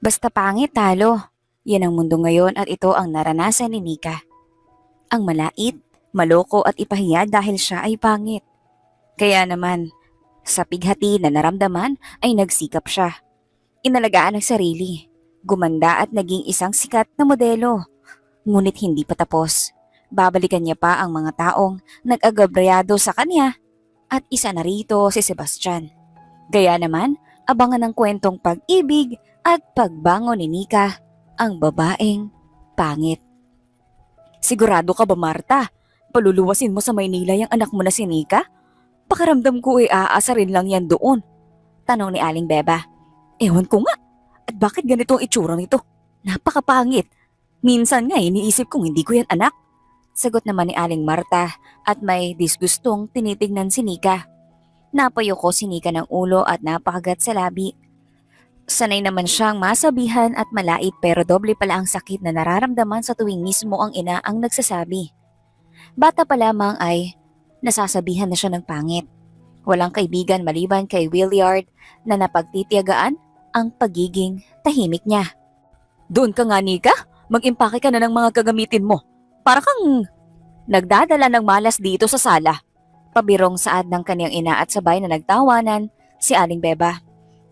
Basta pangit talo. Yan ang mundo ngayon at ito ang naranasan ni Nika. Ang malait, maloko at ipahiya dahil siya ay pangit. Kaya naman, sa pighati na naramdaman ay nagsikap siya. Inalagaan ang sarili. Gumanda at naging isang sikat na modelo. Ngunit hindi pa tapos. Babalikan niya pa ang mga taong nag-agabrayado sa kanya at isa na rito si Sebastian. Gaya naman, abangan ang kwentong pag-ibig at pagbangon ni Nika, ang babaeng pangit. Sigurado ka ba, Marta? Paluluwasin mo sa Maynila yung anak mo na si Nika? Pakaramdam ko aasa rin lang yan doon. Tanong ni Aling Beba. Ewan ko nga. At bakit ganito ang itsura nito? Napakapangit. Minsan nga iniisip kong hindi ko yan anak. Sagot naman ni Aling Marta at may disgustong tinitignan si Nika. Napayoko si Nika ng ulo at napakagat sa labi. Sanay naman siyang masabihan at malait pero doble pala ang sakit na nararamdaman sa tuwing mismo ang ina ang nagsasabi. Bata pa lamang ay nasasabihan na siya ng pangit. Walang kaibigan maliban kay Williard na napagtitiyagaan ang pagiging tahimik niya. Doon ka nga, Nika. Mag-impake ka na ng mga gagamitin mo. Para kang nagdadala ng malas dito sa sala. Pabirong saad ng kaniyang ina at sabay na nagtawanan si Aling Beba.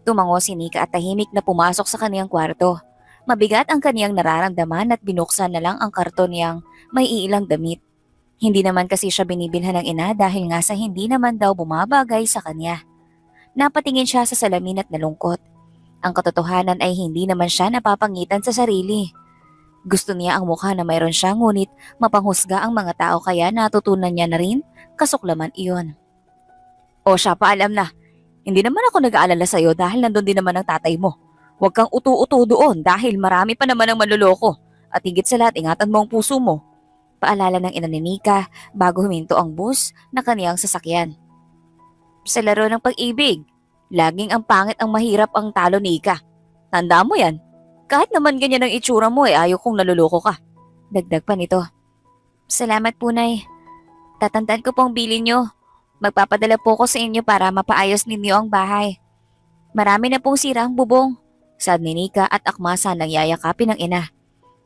Tumango si Nika at tahimik na pumasok sa kaniyang kwarto. Mabigat ang kaniyang nararamdaman at binuksan na lang ang karton niyang may iilang damit. Hindi naman kasi siya binibilhan ng ina dahil nga sa hindi naman daw bumabagay sa kanya. Napatingin siya sa salamin at nalungkot. Ang katotohanan ay hindi naman siya napapangitan sa sarili. Gusto niya ang mukha na mayroon siya ngunit mapanghusga ang mga tao kaya natutunan niya na rin kasuklaman iyon. O siya paalam na, hindi naman ako nag-aalala sa'yo dahil nandun din naman ang tatay mo. Huwag kang utu-uto doon dahil marami pa naman ang manloloko at higit sa lahat ingatan mo ang puso mo. Paalala ng ina ni Nika bago huminto ang bus na kaniyang sasakyan. Sa laro ng pag-ibig, laging ang pangit ang mahirap ang talo, Nika. Tanda mo yan. Kahit naman ganyan ang itsura mo ayaw kong naluloko ka. Dagdag pa nito. Salamat po, Nay. Tatandaan ko pong bilin nyo. Magpapadala po ko sa inyo para mapaayos ninyo ang bahay. Marami na pong sira ang bubong. Sad ni Nika at akmasa ng yayakapin ng ina.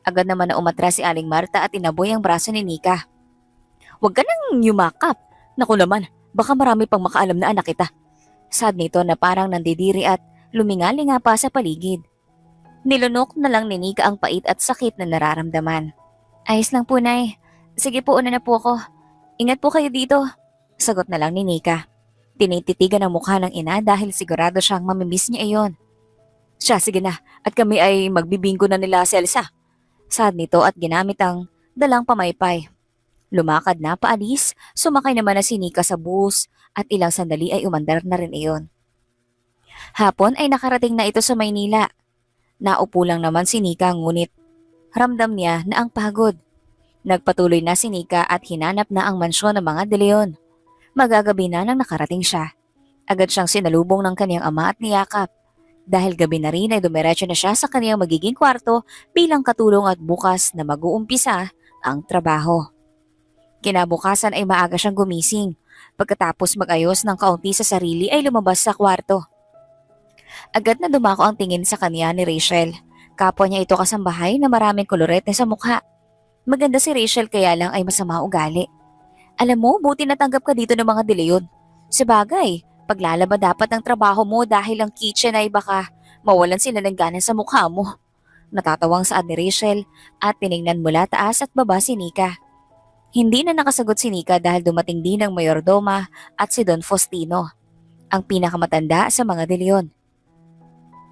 Agad naman na umatras si Aling Marta at inaboy ang braso ni Nika. Huwag ka nang yumakap. Naku naman, baka marami pang makaalam na anak kita. Sad nito na parang nandidiri at lumingalinga pa sa paligid. Nilunok na lang ni Nika ang pait at sakit na nararamdaman. Ayos lang po, Nay. Sige po, una na po ako. Ingat po kayo dito. Sagot na lang ni Nika. Tinititigan ang mukha ng ina dahil sigurado siyang mamimiss niya iyon. Siya, sige na. At kami ay magbibinggo na nila si Elsa. Sad nito at ginamit ang dalang pamaypay. Lumakad na paalis, sumakay naman na si Nika sa bus at ilang sandali ay umandar na rin iyon. Hapon ay nakarating na ito sa Maynila. Naupo lang naman si Nika ngunit ramdam niya na ang pagod. Nagpatuloy na si Nika at hinanap na ang mansyon ng mga De Leon. Magagabi na nang nakarating siya. Agad siyang sinalubong ng kaniyang ama at niyakap. Dahil gabi na rin ay dumiretso na siya sa kaniyang magiging kwarto bilang katulong at bukas na mag-uumpisa ang trabaho. Kinabukasan ay maaga siyang gumising. Pagkatapos mag-ayos ng kaunti sa sarili ay lumabas sa kwarto. Agad na dumako ang tingin sa kanya ni Rachel. Kapwa niya ito kasambahay na maraming kolorete sa mukha. Maganda si Rachel kaya lang ay masama ugali. Alam mo, buti natanggap ka dito ng mga De Leon. Sabagay, paglalaba dapat ang trabaho mo dahil ang kitchen ay baka mawalan sila ng gana sa mukha mo. Natatawang saad ni Rachel at tiningnan mula taas at baba si Nika. Hindi na nakasagot si Nika dahil dumating din ang mayordoma at si Don Faustino, ang pinakamatanda sa mga De Leon.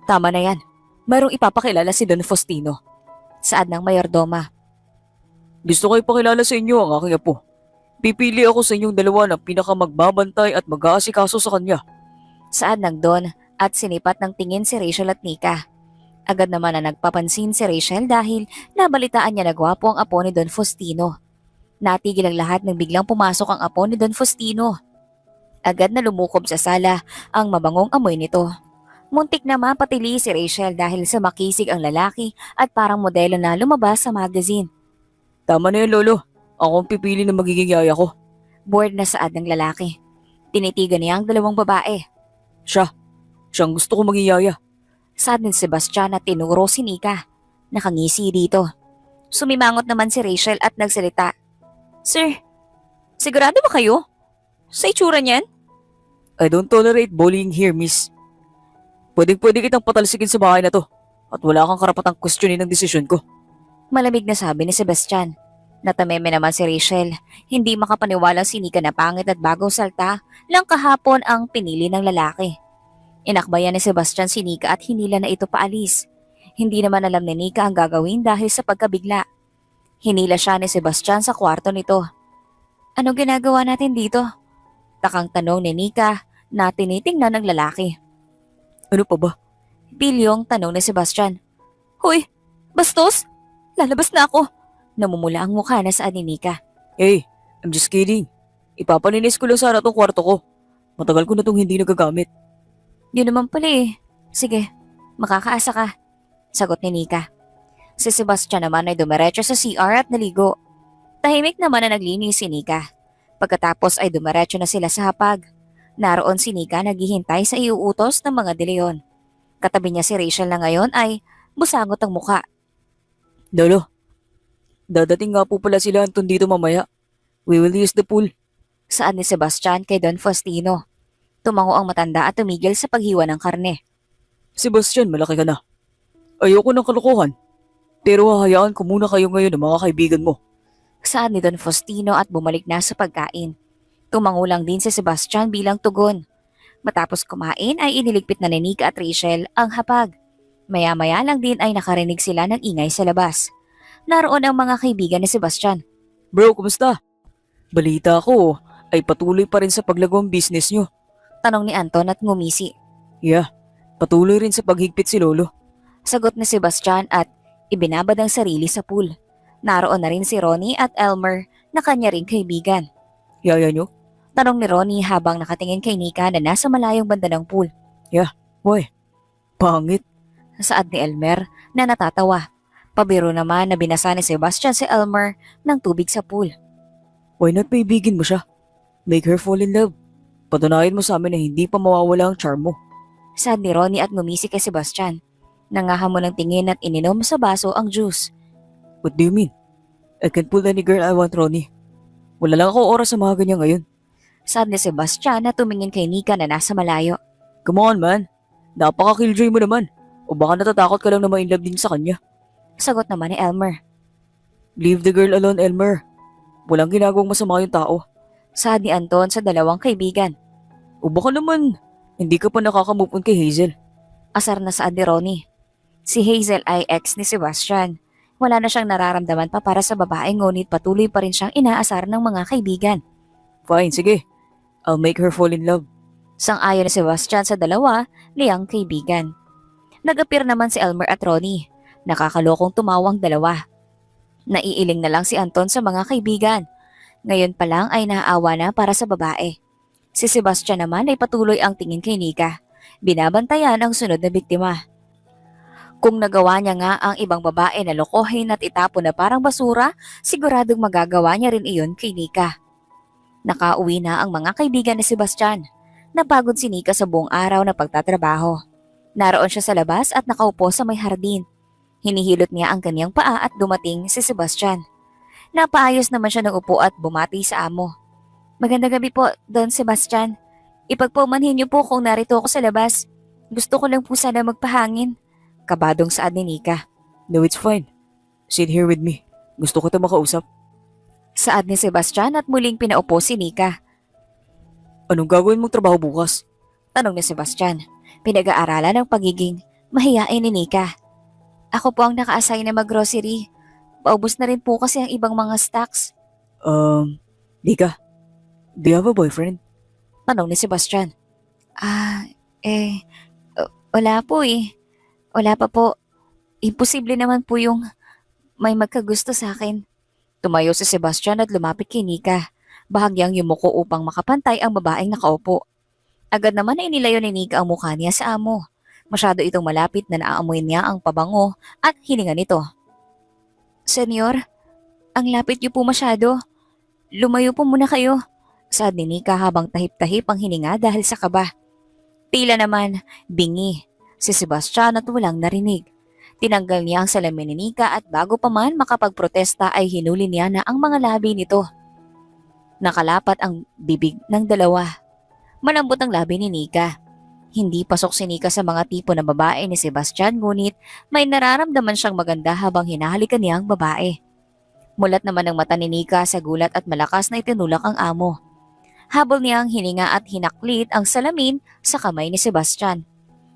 Tama na yan. Mayroong ipapakilala si Don Faustino. Saad ng mayordoma. Gusto ko ipakilala sa inyo ang aking apo. Pipili ako sa inyong dalawa ng pinakamagbabantay at mag-aasikaso sa kanya. Saad ng Don at sinipat ng tingin si Rachel at Nika. Agad naman na nagpapansin si Rachel dahil nabalitaan niya na gwapo ang apo ni Don Faustino. Natigil ang lahat nang biglang pumasok ang apo ni Don Faustino. Agad na lumukob sa sala ang mabangong amoy nito. Muntik na mapatili si Rachel dahil sa makisig ang lalaki at parang modelo na lumabas sa magazine. Tama na yan, Lolo. Ako ang pipili ng magiging yaya ko. Bored na saad ng lalaki. Tinitigan niya ang dalawang babae. Siyang gusto ko maging yaya. Saad ni Sebastian at tinuro si Nika. Nakangisi dito. Sumimangot naman si Rachel at nagsalita. Sir, sigurado ba kayo? Sa itsura niyan? I don't tolerate bullying here, miss. Pwedeng-pwede kitang patalsikin sa bahay na to at wala kang karapatang questionin ang desisyon ko. Malamig na sabi ni Sebastian. Natameme naman si Rachel. Hindi makapaniwalang si Nika na pangit at bagong salta lang kahapon ang pinili ng lalaki. Inakbayan ni Sebastian si Nika at hinila na ito paalis. Hindi naman alam ni Nika ang gagawin dahil sa pagkabigla. Hinila siya ni Sebastian sa kwarto nito. Anong ginagawa natin dito? Takang tanong ni Nika na tinitingnan ng lalaki. Ano pa ba? Bilyong tanong ni Sebastian. Hoy, bastos? Lalabas na ako. Namumula ang mukha na sa ni Nika. Hey, I'm just kidding. Ipapalinis ko lang sana tong kwarto ko. Matagal ko na tong hindi nagagamit. Yun naman pala eh. Sige, makakaasa ka. Sagot ni Nika. Si Sebastian naman ay dumiretso sa CR at naligo. Tahimik naman na naglinis si Nika. Pagkatapos ay dumiretso na sila sa hapag. Naroon si Nika naghihintay sa iuutos ng mga dileyon. Katabi niya si Rachel na ngayon ay busangot ang muka. Lolo, dadating nga po pala sila Anton dito mamaya. We will use the pool. Saan ni Sebastian kay Don Faustino. Tumango ang matanda at tumigil sa paghiwa ng karne. Sebastian, malaki ka na. Ayoko ng kalokohan. Pero hahayaan ko muna kayo ngayon ng mga kaibigan mo. Saan ni Don Faustino at bumalik na sa pagkain. Tumango lang din si Sebastian bilang tugon. Matapos kumain ay iniligpit na ni Nika at Rachel ang hapag. Maya-maya lang din ay nakarinig sila ng ingay sa labas. Naroon ang mga kaibigan ni Sebastian. Bro, kumusta? Balita ko ay patuloy pa rin sa paglago ang business nyo. Tanong ni Anton at ngumisi. Yeah, patuloy rin sa paghigpit si Lolo. Sagot ni Sebastian at ibinabad ang sarili sa pool. Naroon na rin si Ronnie at Elmer na kanya ring kaibigan. Yaya nyo? Tanong ni Ronnie habang nakatingin kay Nika na nasa malayong banda ng pool. Why? Pangit. Saad ni Elmer na natatawa. Pabiro naman na binasa ni Sebastian si Elmer ng tubig sa pool. Why not paibigin mo siya? Make her fall in love. Patunayan mo sa amin na hindi pa mawawala ang charm mo. Saad ni Ronnie at ngumisi kay Sebastian. Nangahamon ng tingin at ininom sa baso ang juice. What do you mean? I can't pull any girl I want, Ronnie. Wala lang ako oras sa mga ganyan ngayon. Saad ni Sebastian na tumingin kay Nika na nasa malayo. Come on, man. Napaka-killjoy mo naman. O baka natatakot ka lang na ma-inlove din sa kanya. Sagot naman ni Elmer. Leave the girl alone, Elmer. Walang ginagawang masama yung tao. Saad ni Anton sa dalawang kaibigan. O baka naman, hindi ka pa nakaka-move on kay Hazel. Asar na saad ni Ronnie. Si Hazel ay ex ni Sebastian. Wala na siyang nararamdaman pa para sa babae ngunit patuloy pa rin siyang inaasar ng mga kaibigan. Fine, sige. I'll make her fall in love. Sang-ayon ni Sebastian sa dalawa niyang kaibigan. Nag-appear naman si Elmer at Ronnie. Nakakalokong tumawang dalawa. Naiiling na lang si Anton sa mga kaibigan. Ngayon pa lang ay naaawa na para sa babae. Si Sebastian naman ay patuloy ang tingin kay Nika. Binabantayan ang sunod na biktima. Kung nagawa niya nga ang ibang babae na lokohin at itapon na parang basura, siguradong magagawa niya rin iyon kay Nika. Nakauwi na ang mga kaibigan ni Sebastian. Napagod si Nika sa buong araw na pagtatrabaho. Naroon siya sa labas at nakaupo sa may hardin. Hinihilot niya ang kanyang paa at dumating si Sebastian. Napaayos naman siya ng upo at bumati sa amo. Magandang gabi po, Don Sebastian. Ipagpaumanhin niyo po kung narito ako sa labas. Gusto ko lang po sana magpahangin. Kabadong saad ni Nika. No, it's fine. Sit here with me. Gusto ko ito makausap. Saad ni Sebastian at muling pinaupo si Nika. Anong gagawin mong trabaho bukas? Tanong ni Sebastian. Pinag-aaralan ng pagiging mahiyain ni Nika. Ako po ang naka-assign na mag-grocery. Paubos na rin po kasi ang ibang mga stocks. Nika, do you have a boyfriend? Tanong ni Sebastian. Wala po eh. Wala pa po. Imposible naman po yung may magkagusto sa akin. Tumayo si Sebastian at lumapit kay Nika. Bahagyang yumuko upang makapantay ang babaeng nakaupo. Agad naman ay nilayo ni Nika ang mukha niya sa amo. Masyado itong malapit na naaamoy niya ang pabango at hininga nito. Senyor, ang lapit niyo po masyado. Lumayo po muna kayo. Saad ni Nika habang tahip-tahip ang hininga dahil sa kaba. Tila naman, bingi. si Sebastian at walang narinig. Tinanggal niya ang salamin ni Nika at bago pa man makapagprotesta ay hinuli niya na ang mga labi nito. Nakalapat ang bibig ng dalawa. Malambot ang labi ni Nika. Hindi pasok si Nika sa mga tipo na babae ni Sebastian ngunit may nararamdaman siyang maganda habang hinahalikan niya ang babae. Mulat naman ang mata ni Nika sa gulat at malakas na itinulak ang amo. Habol niya ang hininga at hinaklit ang salamin sa kamay ni Sebastian.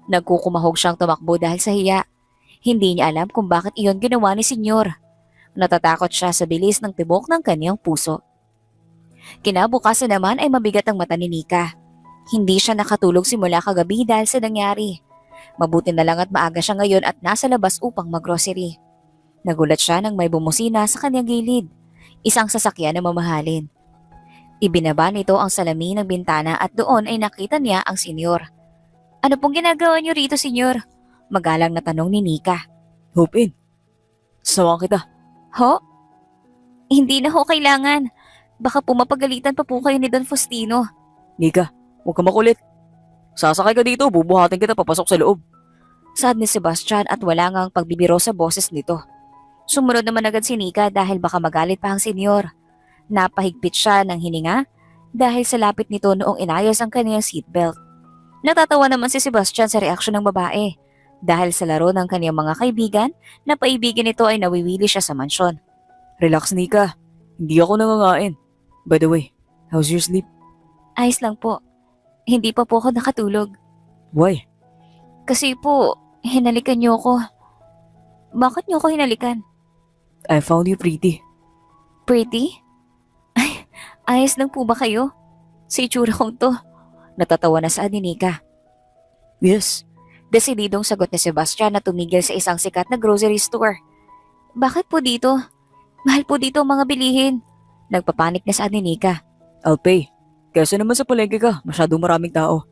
Nagkukumahog siyang tumakbo dahil sa hiya. Hindi niya alam kung bakit iyon ginawa ni Senyor. Natatakot siya sa bilis ng tibok ng kanyang puso. Kinabukasan naman ay mabigat ang mata ni Nika. Hindi siya nakatulog simula kagabi dahil sa nangyari. Mabuti na lang at maaga siya ngayon at nasa labas upang maggrocery. Nagulat siya nang may bumusina sa kanyang gilid. Isang sasakyan na mamahalin. Ibinaba nito ang salamin ng bintana at doon ay nakita niya ang senyor. Ano pong ginagawa niyo rito, senyor? Magalang na tanong ni Nika. Hope in. Sawang kita. Ho? Hindi na ho kailangan. Baka pumapagalitan pa po kayo ni Don Faustino. Nika, huwag ka makulit. Sasakay ka dito, bubuhatin kita papasok sa loob. Saad ni Sebastian at wala ngang pagbibiro sa boses nito. Sumunod naman agad si Nika dahil baka magalit pa ang senyor. Napahigpit siya ng hininga dahil sa lapit nito noong inayos ang kanyang seatbelt. Natatawa naman si Sebastian sa reaksyon ng babae dahil sa laro ng kanyang mga kaibigan na paibigin nito ay nawiwili siya sa mansyon. Relax, Nika. Hindi ako nangangain. By the way, how's your sleep? Ayos lang po. Hindi pa po ako nakatulog. Why? Kasi po, hinalikan niyo ako. Bakit niyo ako hinalikan? I found you pretty. Pretty? Ay, ayos lang po ba kayo? Sa itsura kong to. Natatawa na sa ni Nika. Yes. Desididong sagot ni Sebastian na tumigil sa isang sikat na grocery store. Bakit po dito? Mahal po dito ang mga bilihin. Nagpapanik na sa ni Nika. I'll pay. Kesa naman sa palengke ka, masyadong maraming tao.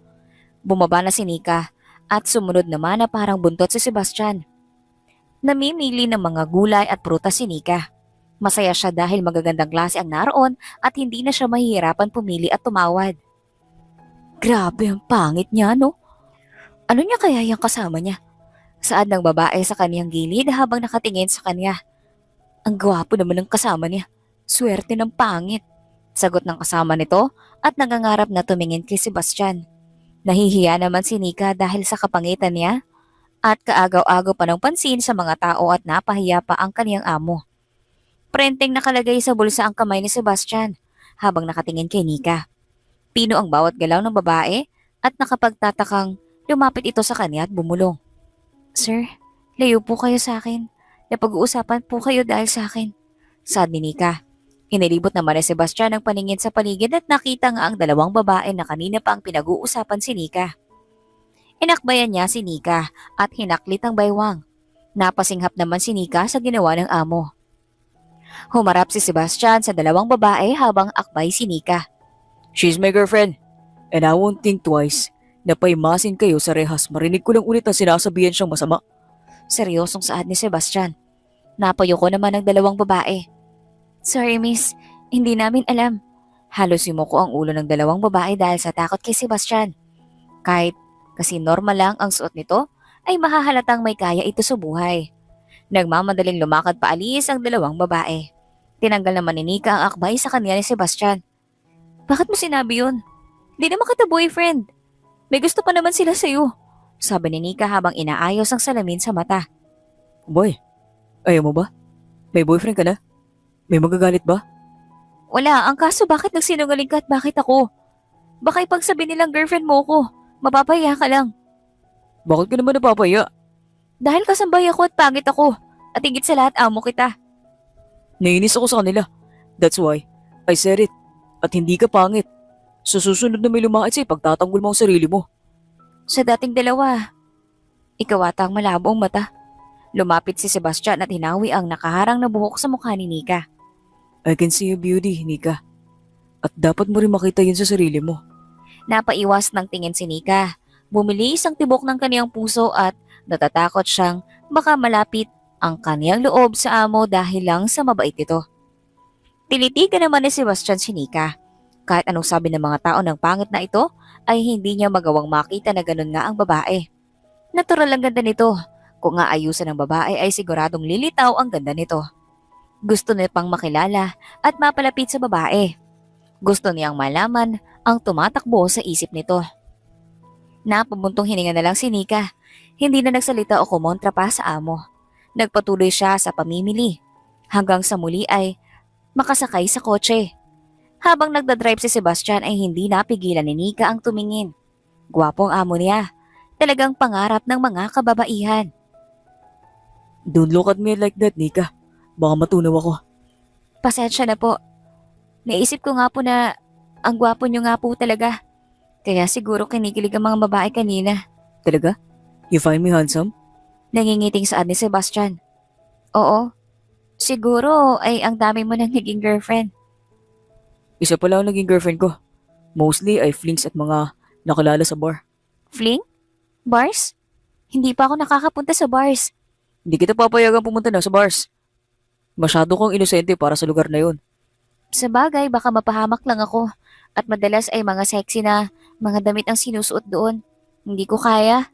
Bumaba na si Nika at sumunod naman na parang buntot si Sebastian. Namimili ng mga gulay at prutas si Nika. Masaya siya dahil magagandang klase ang naroon at hindi na siya mahihirapan pumili at tumawad. Grabe ang pangit niya, no? Ano niya kaya yung kasama niya? Saad ng babae sa kaniyang gilid habang nakatingin sa kanya. Ang gwapo naman ng kasama niya. Swerte ng pangit. Sagot ng kasama nito at nangangarap na tumingin kay Sebastian. Nahihiya naman si Nika dahil sa kapangitan niya at kaagaw-agaw pa ng pansin sa mga tao at napahiya pa ang kaniyang amo. Prenteng nakalagay sa bulsa ang kamay ni Sebastian habang nakatingin kay Nika. Pino ang bawat galaw ng babae at nakapagtatakang lumapit ito sa kanya at bumulong. Sir, layo po kayo sa akin. Napag-uusapan po kayo dahil sa akin. Saad ni Nika. Inilibot naman ni Sebastian ang paningin sa paligid at nakita nga ang dalawang babae na kanina pa ang pinag-uusapan si Nika. Inakbayan niya si Nika at hinaklit ang baywang. Napasinghap naman si Nika sa ginawa ng amo. Humarap si Sebastian sa dalawang babae habang akbay si Nika. She's my girlfriend. And I won't think twice na paimasin kayo sa rehas. Marinig ko lang ulit ang sinasabihan siyang masama. Seryosong saad ni Sebastian. Napayuko naman ng dalawang babae. Sorry miss, hindi namin alam. Halos yumuko ang ulo ng dalawang babae dahil sa takot kay Sebastian. Kahit kasi normal lang ang suot nito, ay mahahalatang may kaya ito sa buhay. Nagmamadaling lumakad paalis ang dalawang babae. Tinanggal naman ni Nika ang akbay sa kanya ni Sebastian. Bakit mo sinabi yun? Di naman kita boyfriend. May gusto pa naman sila sa'yo. Sabi ni Nika habang inaayos ang salamin sa mata. Boy, ayaw mo ba? May boyfriend ka na? May magagalit ba? Wala, ang kaso bakit nagsinungaling ka at bakit ako? Baka ipagsabi nilang girlfriend mo ko. Mapapahiya ka lang. Bakit ka naman napapaya? Dahil kasambay ako at pangit ako. At higit sa lahat amo kita. Nainis ako sa kanila. That's why I said it. At hindi ka pangit. Sa susunod na may lumait sa'yo, pagtatanggol mo ang sarili mo. Sa dating dalawa, ikaw ata ang malabo ang mata. Lumapit si Sebastian at hinawi ang nakaharang na buhok sa mukha ni Nika. I can see your beauty, Nika. At dapat mo rin makita yun sa sarili mo. Napaiwas ng tingin si Nika. Bumilis ang tibok ng kaniyang puso at natatakot siyang baka malapit ang kaniyang loob sa amo dahil lang sa mabait ito. Tinitigan naman ni Sebastian si Nika. Kahit anong sabi ng mga tao ng pangit na ito, ay hindi niya magawang makita na ganun nga ang babae. Natural ang ganda nito. Kung aayusan ng babae ay siguradong lilitaw ang ganda nito. Gusto niya pang makilala at mapalapit sa babae. Gusto niyang malaman ang tumatakbo sa isip nito. Napabuntong hininga na lang si Nika. Hindi na nagsalita o kumontra pa sa amo. Nagpatuloy siya sa pamimili. Hanggang sa muli ay makasakay sa kotse. Habang nagdadrive si Sebastian ay hindi napigilan ni Nika ang tumingin. Gwapong amo niya. Talagang pangarap ng mga kababaihan. Don't look at me like that, Nika. Baka matunaw ako. Pasensya na po. Naisip ko nga po na ang gwapo niyo nga po talaga. Kaya siguro kinikilig ang mga babae kanina. Talaga? You find me handsome? Nangingiting saad ni Sebastian. Oo. Siguro ay ang dami mo nang naging girlfriend. Isa pala ang naging girlfriend ko. Mostly ay flings at mga nakilala sa bar. Fling? Bars? Hindi pa ako nakakapunta sa bars. Hindi kita papayagan pumunta na sa bars. Masyado kang inosente para sa lugar na yun. Sa bagay, baka mapahamak lang ako. At madalas ay mga sexy na mga damit ang sinusuot doon. Hindi ko kaya.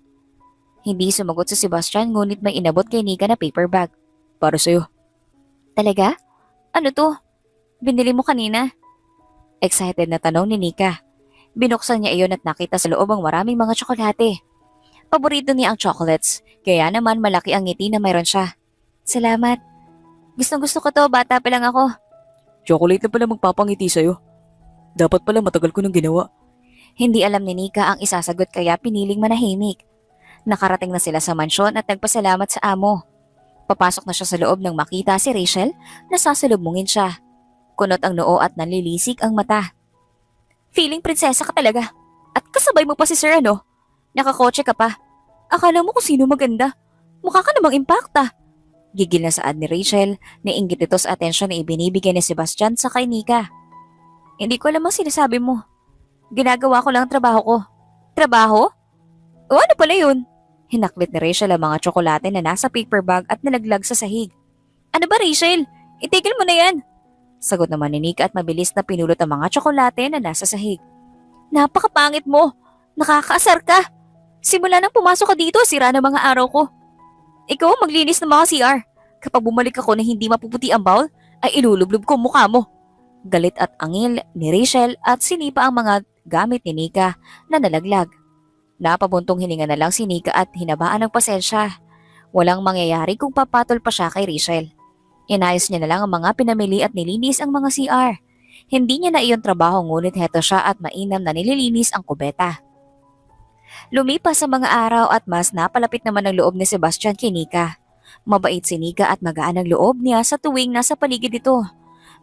Hindi sumagot si Sebastian ngunit may inabot kay Nika na paper bag. Para sa'yo. Talaga? Ano to? Binili mo kanina? Excited na tanong ni Nika. Binuksan niya iyon at nakita sa loob ang maraming mga tsokolate. Paborito niya ang chocolates, kaya naman malaki ang ngiti na mayroon siya. Salamat. Gustong gusto ko to, bata pa lang ako. Chocolate na pala magpapangiti sa'yo. Dapat pala matagal ko nang ginawa. Hindi alam ni Nika ang isasagot kaya piniling manahimik. Nakarating na sila sa mansyon at nagpasalamat sa amo. Papasok na siya sa loob nang makita si Rachel na sasalubungin siya. Kunot ang noo at nanlilisik ang mata. Feeling prinsesa ka talaga. At kasabay mo pa si Sir ano? Nakakotse ka pa. Akala mo kung sino maganda. Mukha ka namang impacta. Gigil na saad ni Rachel na inggit ito sa atensyon na ibinibigay ni Sebastian sa kay Nika. Hindi ko alam ang sinasabi mo. Ginagawa ko lang ang trabaho ko. Trabaho? O ano pala yun? Hinaklit ni Rachel ang mga tsokolate na nasa paper bag at nalaglag sa sahig. Ano ba Rachel? Itigil mo na yan. Sagot naman ni Nika at mabilis na pinulot ang mga tsokolate na nasa sahig. Napakapangit mo. Nakakaasar ka. Simula nang pumasok ka dito, sira na mga araw ko. Ikaw ang maglinis ng mga CR. Kapag bumalik ako na hindi mapuputi ang bowl, ay ilulublob ko mukha mo. Galit at angil ni Rachel at sinipa ang mga gamit ni Nika na nalaglag. Napabuntong hininga na lang si Nika at hinabaan ng pasensya. Walang mangyayari kung papatol pa siya kay Rachel. Inayos niya na lang ang mga pinamili at nilinis ang mga CR. Hindi niya na iyon trabaho ngunit heto siya at mainam na nililinis ang kubeta. Lumipas sa mga araw at mas napalapit naman ang loob ni Sebastian kay Nika. Mabait si Nika at magaan ang loob niya sa tuwing nasa paligid ito.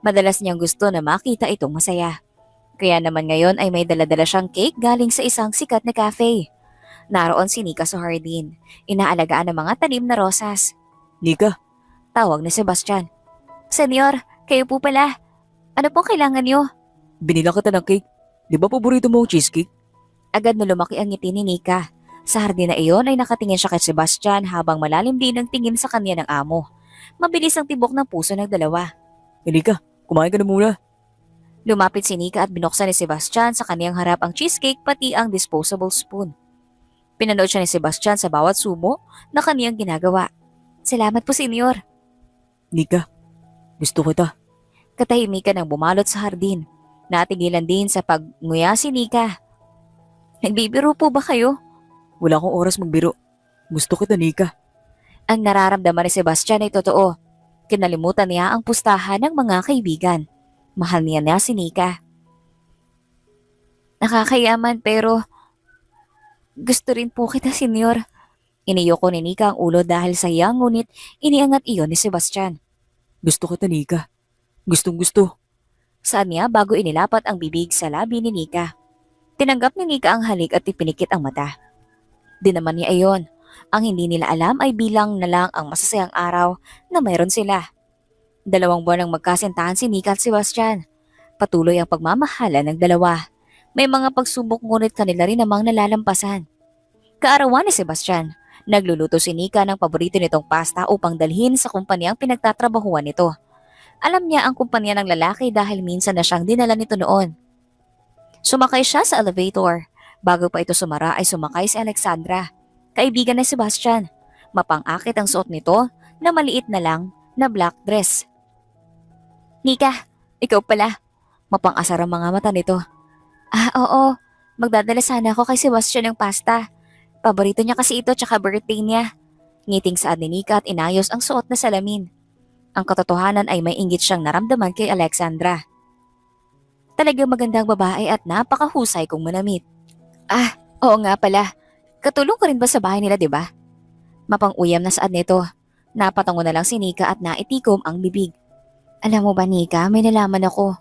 Madalas niyang gusto na makita itong masaya. Kaya naman ngayon ay may daladala siyang cake galing sa isang sikat na cafe. Naroon si Nika sa hardin. Inaalagaan ng mga tanim na rosas. Nika, Tawag ni Sebastian. Senyor, kayo po pala. Ano pong kailangan niyo? binila kita ng cake. Di ba paborito mo ang cheesecake? Agad na lumaki ang ngiti ni Nika. Sa hardin na iyon ay nakatingin siya kay Sebastian habang malalim din ang tingin sa kanya ng amo. Mabilis ang tibok ng puso ng dalawa. Nika, kumain ka na muna. Lumapit si Nika at binuksan ni Sebastian sa kaniyang harap ang cheesecake pati ang disposable spoon. Pinanood siya ni Sebastian sa bawat subo na kaniyang ginagawa. Salamat po, senyor. Nika, gusto kita. Katahimikan ang bumalot sa hardin. Natigilan din sa pagnguya si Nika. Nagbibiro po ba kayo? Wala akong oras magbiro. Gusto kita, Nika. Ang nararamdaman ni Sebastian ay totoo. Kinalimutan niya ang pustahan ng mga kaibigan. Mahal niya si Nika. Nakakayaman pero gusto rin po kita, senyor. Iniyoko ni Nika ang ulo dahil sayang ngunit iniangat iyon ni Sebastian. Gusto kita, Nika. Gustong gusto. Saan niya bago inilapat ang bibig sa labi ni Nika. Tinanggap ni Nika ang halik at ipinikit ang mata. Di naman niya iyon. Ang hindi nila alam ay bilang na lang ang masasayang araw na mayroon sila. 2 buwan ang magkasintahan si Nika at Sebastian. Patuloy ang pagmamahala ng dalawa. May mga pagsubok ngunit kanila rin namang nalalampasan. Kaarawan ni Sebastian, nagluluto si Nika ng paborito nitong pasta upang dalhin sa kumpanyang pinagtatrabahuan nito. Alam niya ang kumpanya ng lalaki dahil minsan na siyang dinala nito noon. Sumakay siya sa elevator. Bago pa ito sumara ay sumakay si Alexandra. kaibigan ni Sebastian. Mapang-akit ang suot nito na maliit na lang na black dress. Nika, ikaw pala. Mapang-asar ang mga mata nito. Ah, oo. Magdadala sana ako kay Sebastian ng pasta. Paborito niya kasi ito tsaka birthday niya. Ngiting saad ni Nika at inayos ang suot na salamin. Ang katotohanan ay may inggit siyang naramdaman kay Alexandra. Talagang magandang babae at napakahusay kong manamit. Ah, oo nga pala. Katulong ka rin ba sa bahay nila, di ba? Mapang-uyam na saad nito. Napatango na lang si Nika at naitikom ang bibig. Alam mo ba, Nika, may nalaman ako.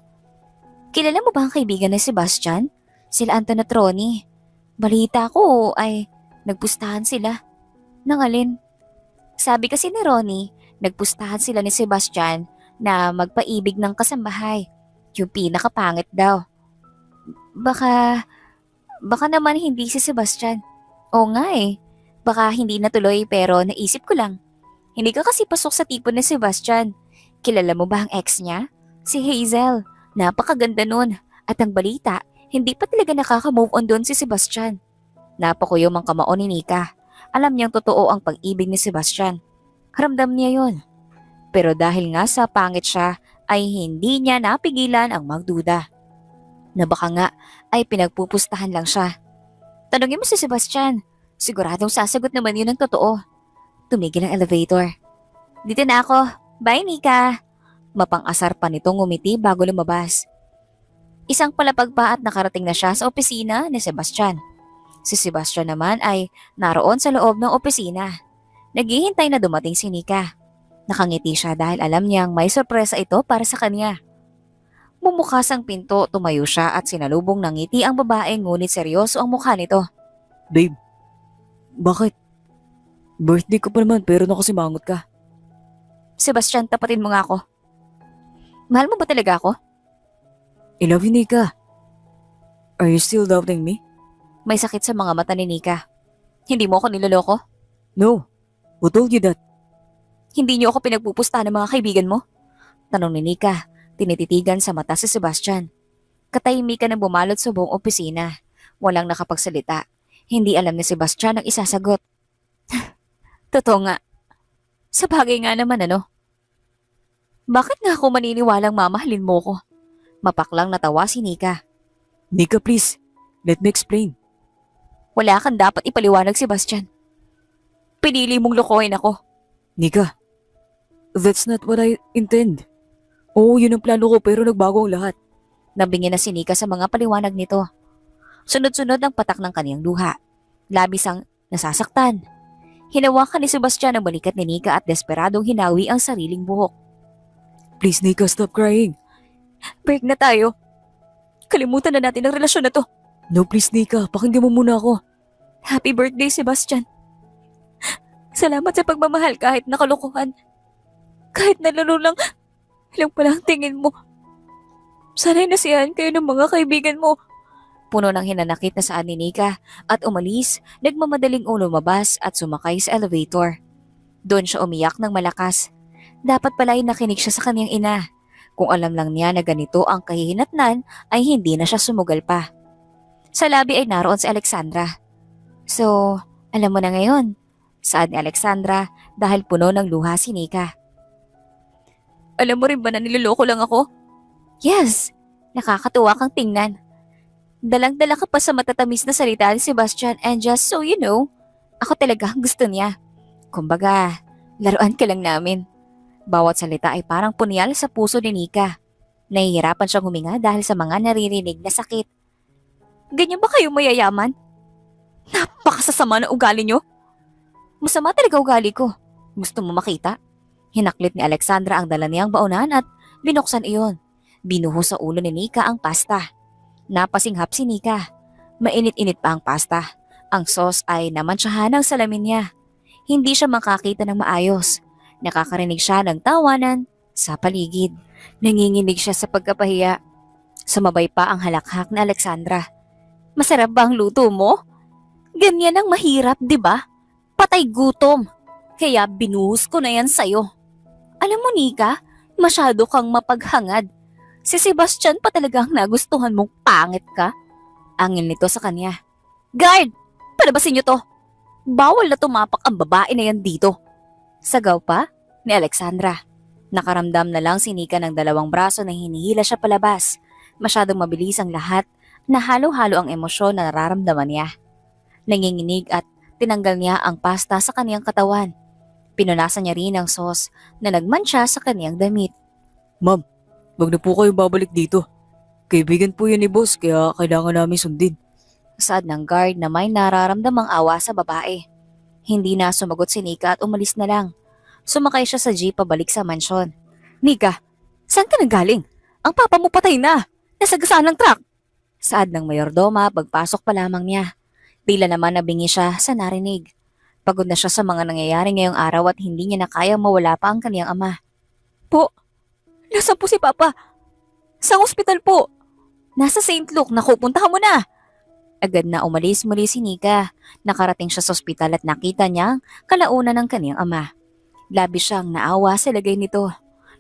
Kilala mo ba ang kaibigan ni Sebastian? Sila Anton at Ronnie. Balita ko ay nagpustahan sila. Nang alin? Sabi kasi ni Ronnie, nagpustahan sila ni Sebastian na magpaibig ng kasambahay. Yung pinakapangit daw. Baka naman hindi si Sebastian. Oo nga eh. Baka hindi natuloy pero naisip ko lang. Hindi ka kasi pasok sa tipo ni Sebastian. Kilala mo ba ang ex niya? Si Hazel. Napakaganda nun. At ang balita, hindi pa talaga nakaka-move on doon si Sebastian. Napakuyom ang kamao ni Nika. Alam niyang totoo ang pag-ibig ni Sebastian. Ramdam niya yon. Pero dahil nga sa pangit siya, ay hindi niya napigilan ang magduda. Na baka nga ay pinagpupustahan lang siya. Tanungin mo si Sebastian. Siguradong sasagot naman yun ng totoo. Tumigil ang elevator. Dito na ako. Bye, Nika. Mapang-asar pa nitong ngumiti bago lumabas. Isang palapag pa at nakarating na siya sa opisina ni Sebastian. Si Sebastian naman ay naroon sa loob ng opisina. Naghihintay na dumating si Nika. Nakangiti siya dahil alam niyang may sorpresa ito para sa kanya. Bumukas ang pinto, tumayo siya at sinalubong ng ngiti ang babae ngunit seryoso ang mukha nito. Babe, bakit? Birthday ko pa naman pero nakasimangot ka. Sebastian, tapatin mo nga ako. Mahal mo ba talaga ako? I love you, Nika. Are you still doubting me? May sakit sa mga mata ni Nika. Hindi mo ako niloloko? No. Who told you that? Hindi niyo ako pinagpupustahan ng mga kaibigan mo? Tanong ni Nika, tinititigan sa mata si Sebastian. Katahimikan ang bumalot sa buong opisina. Walang nakapagsalita. Hindi alam ni Sebastian ang isasagot. Totoo nga. Sa bagay nga naman ano. Bakit nga ako maniniwalang mamahalin mo ko? Mapaklang natawa si Nika. Nika, please. Let me explain. Wala kang dapat ipaliwanag, Sebastian. Pinili mong lokohin ako. Nika, that's not what I intend. Oo, yun ang plano ko pero nagbago ang lahat. Nabingin na si Nika sa mga paliwanag nito. Sunod-sunod ang patak ng kaniyang luha. Labis ang nasasaktan. Hinawakan ni Sebastian ang balikat ni Nika at desperadong hinawi ang sariling buhok. Please, Nika, stop crying. Break na tayo. Kalimutan na natin ang relasyon na to. No, please, Nika. Pakinggan mo muna ako. Happy birthday, Sebastian. Salamat sa pagmamahal kahit nakalokohan. Kahit nalaro lang pala ang tingin mo. Sana'y nasiyahan kayo ng mga kaibigan mo. Puno ng hinanakit na saan ni Nika at umalis, nagmamadaling lumabas at sumakay sa elevator. Doon siya umiyak ng malakas. Dapat pala ay nakinig siya sa kanyang ina. Kung alam lang niya na ganito ang kahihinatnan ay hindi na siya sumugal pa. Sa labi ay naroon si Alexandra. So, alam mo na ngayon, saad ni Alexandra dahil puno ng luha si Nika. Alam mo rin ba na niloloko lang ako? Yes, nakakatuwa kang tingnan. Dalang-dala ka pa sa matatamis na salita ni Sebastian and just so you know, ako talaga ang gusto niya. Kumbaga, laruan ka lang namin. Bawat salita ay parang punyal sa puso ni Nika. Nahihirapan siyang huminga dahil sa mga naririnig na sakit. Ganyan ba kayo mayayaman? Napakasasama ng ugali niyo. Masama talaga ugali ko. Gusto mo makita? Hinaklit ni Alexandra ang dala niyang baunan at binuksan iyon. Binuhos sa ulo ni Nika ang pasta. Napasinghap si Nika. Mainit-init pa ang pasta. Ang sauce ay namansyahan ng salamin niya. Hindi siya makakita ng maayos. Nakakarinig siya ng tawanan sa paligid. Nanginginig siya sa pagkapahiya. Sumabay pa ang halakhak ni Alexandra. Masarap ba ang luto mo? Ganyan ang mahirap, di ba? Patay gutom. Kaya binuhos ko na yan sa'yo. Alam mo, Nika, masyado kang mapaghangad. Si Sebastian pa talagang nagustuhan mong pangit ka. Angin nito sa kanya. Guard! Palabasin niyo to! Bawal na tumapak ang babae na yan dito. Sagaw pa ni Alexandra. Nakaramdam na lang si Nika ng dalawang braso na hinihila siya palabas. Masyadong mabilis ang lahat na halo-halo ang emosyon na nararamdaman niya. Nanginginig at tinanggal niya ang pasta sa kaniyang katawan. Pinunasan niya rin ang sauce na nagmantsa sa kaniyang damit. Ma'am, wag na po kayong babalik dito. Kaibigan po yan ni boss kaya kailangan namin sundin. Saad ng guard na may nararamdamang awa sa babae. Hindi na sumagot si Nika at umalis na lang. Sumakay siya sa jeep pabalik sa mansyon. Nika, saan ka nanggaling? Ang papa mo patay na. Nasagasaan ng truck. Saad ng mayordoma pagpasok pa lamang niya. Tila naman nabingi siya sa narinig. Pagod na siya sa mga nangyayari ngayong araw at hindi niya na kayang mawala pa ang kaniyang ama. Po, nasaan po si Papa? Sa ospital po. Nasa St. Luke, naku, puntahan mo na. Agad na umalis muli si Nika. Nakarating siya sa ospital at nakita niya ang kalaunan ng kaniyang ama. Labis siyang naawa sa lagay nito.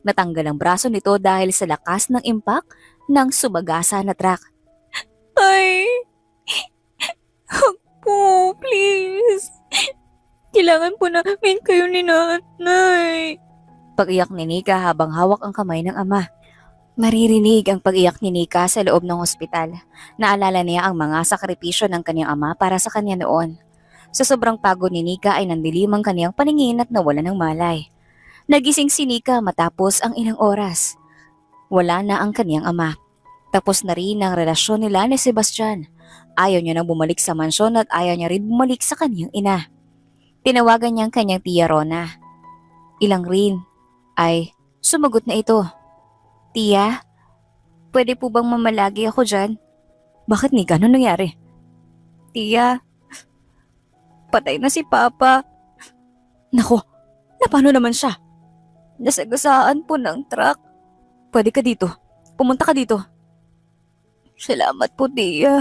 Natanggal ang braso nito dahil sa lakas ng impact ng sumagasa na truck. Ay, huwag po, please. Kailangan po namin kayo ni nanay. Pag-iyak ni Nika habang hawak ang kamay ng ama. Maririnig ang pag-iyak ni Nika sa loob ng ospital. Naalala niya ang mga sakripisyo ng kanyang ama para sa kanya noon. Sa sobrang pagod ni Nika ay nandilim ang kanyang paningin at nawala ng malay. Nagising si Nika matapos ang ilang oras. Wala na ang kanyang ama. Tapos na rin ang relasyon nila ni Sebastian. Ayaw niya nang bumalik sa mansyon at ayaw niya rin bumalik sa kanyang ina. Tinawagan niya ang kanyang tiya Rona. Ilang rin ay sumagot na ito. Tiya, pwede po bang mamalagi ako dyan? Bakit ni gano'n nangyari? Tiya, patay na si Papa. Nako, na paano naman siya? Nasagasaan po ng truck. Pwede ka dito. Pumunta ka dito. Salamat po, Tiya.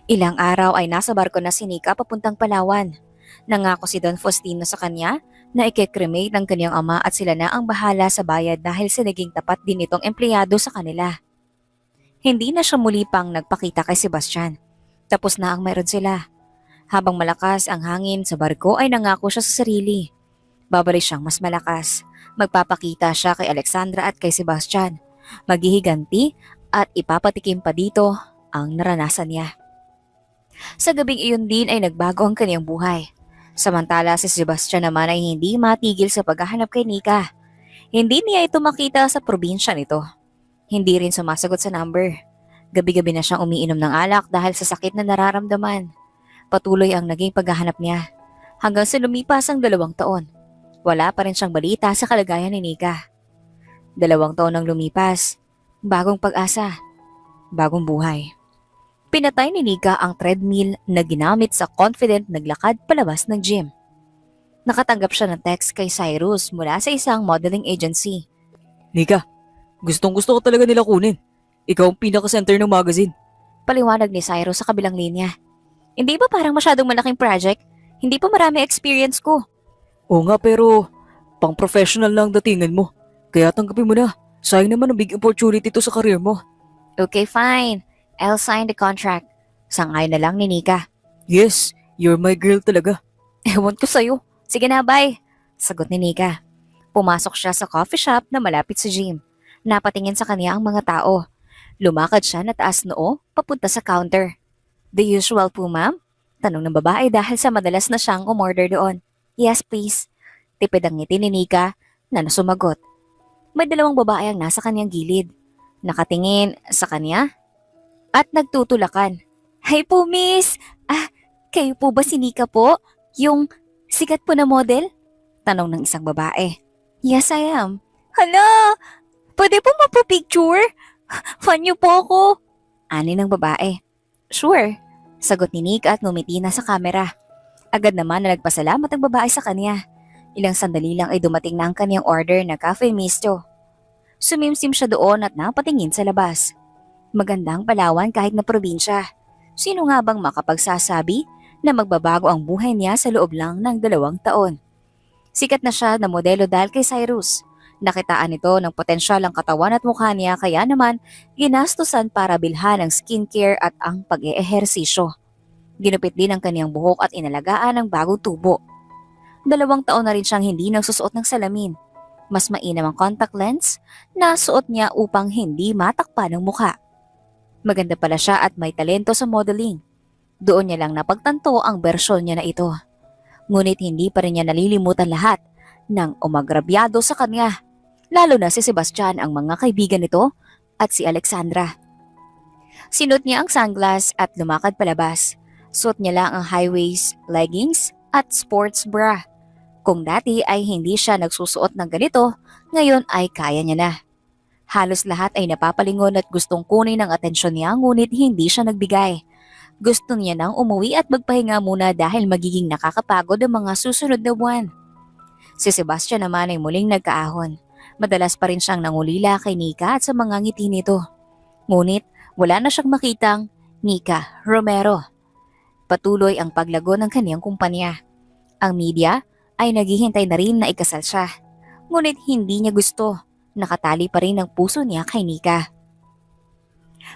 Ilang araw ay nasa barko na si Nika papuntang Palawan. Nangako si Don Faustino sa kanya na i-cremate ng kanyang ama at sila na ang bahala sa bayad dahil sa naging tapat din itong empleyado sa kanila. Hindi na siya muli pang nagpakita kay Sebastian. Tapos na ang meron sila. Habang malakas ang hangin sa barko ay nangako siya sa sarili. Babalik siyang mas malakas. Magpapakita siya kay Alexandra at kay Sebastian. Maghihiganti at ipapatikim pa dito ang naranasan niya. Sa gabing iyon din ay nagbago ang kanyang buhay. Samantala si Sebastian naman ay hindi matigil sa paghahanap kay Nika. Hindi niya ito makita sa probinsya nito. Hindi rin sumasagot sa number. Gabi-gabi na siyang umiinom ng alak dahil sa sakit na nararamdaman. Patuloy ang naging paghahanap niya. Hanggang sa lumipas ang 2 taon. Wala pa rin siyang balita sa kalagayan ni Nika. 2 taon ang lumipas. Bagong pag-asa. Bagong buhay. Pinatay ni Nika ang treadmill na ginamit sa confident naglakad palabas ng gym. Nakatanggap siya ng text kay Cyrus mula sa isang modeling agency. Nika, gustong gusto ko talaga nila kunin. Ikaw ang pinaka-center ng magazine. Paliwanag ni Cyrus sa kabilang linya. Hindi ba parang masyadong malaking project? Hindi pa marami experience ko. Oo nga pero pang professional lang datingan mo. Kaya tanggapin mo na. Sayang naman ang big opportunity to sa career mo. Okay, fine. I'll sign the contract. Sangay na lang ni Nika. Yes, you're my girl talaga. Ewan ko sa'yo. Sige na, bye. Sagot ni Nika. Pumasok siya sa coffee shop na malapit sa gym. Napatingin sa kanya ang mga tao. Lumakad siya na taas noo, papunta sa counter. The usual po, ma'am? Tanong ng babae dahil sa madalas na siyang umorder doon. Yes, please. Tipid ang ngiti ni Nika na nasumagot. May 2 babae ang nasa kanyang gilid. Nakatingin sa kanya at nagtutulakan. Hi po, miss! Kayo po ba si Nika po? Yung sikat po na model? Tanong ng isang babae. Yes, I am. Hala! Pwede po mapapicture? Fan niyo po ako. Ani ng babae. Sure. Sagot ni Nika at ngumiti na sa kamera. Agad naman na nagpasalamat ang babae sa kanya. Ilang sandali lang ay dumating na ang kanyang order na cafe misto. Sumimsim siya doon at napatingin sa labas. Magandang Palawan kahit na probinsya. Sino nga bang makapagsasabi na magbabago ang buhay niya sa loob lang ng 2 taon? Sikat na siya na modelo dahil kay Cyrus. Nakitaan nito ng potensyal ang katawan at mukha niya kaya naman ginastusan para bilhan ang skincare at ang pag-eehersisyo. Ginupit din ang kaniyang buhok at inalagaan ng bagong tubo. 2 taon na rin siyang hindi nagsusuot ng salamin. Mas mainam ang contact lens na suot niya upang hindi matakpan ang mukha. Maganda pala siya at may talento sa modeling. Doon niya lang napagtanto ang bersyon niya na ito. Ngunit hindi pa rin niya nalilimutan lahat ng umagrabyado sa kanya. Lalo na si Sebastian, ang mga kaibigan nito at si Alexandra. Sinot niya ang sunglass at lumakad palabas. Suot niya lang ang high-waist leggings at sports bra. Kung dati ay hindi siya nagsusuot ng ganito, ngayon ay kaya niya na. Halos lahat ay napapalingon at gustong kunin ang atensyon niya, ngunit hindi siya nagbigay. Gusto niya nang umuwi at magpahinga muna dahil magiging nakakapagod ang mga susunod na buwan. Si Sebastian naman ay muling nagkaahon. Madalas pa rin siyang nangulila kay Nika at sa mga ngiti nito. Ngunit wala na siyang makitang Nika Romero. Patuloy ang paglago ng kaniyang kumpanya. Ang media ay naghihintay na rin na ikasal siya. Ngunit hindi niya gusto. Nakatali pa rin ang puso niya kay Nika.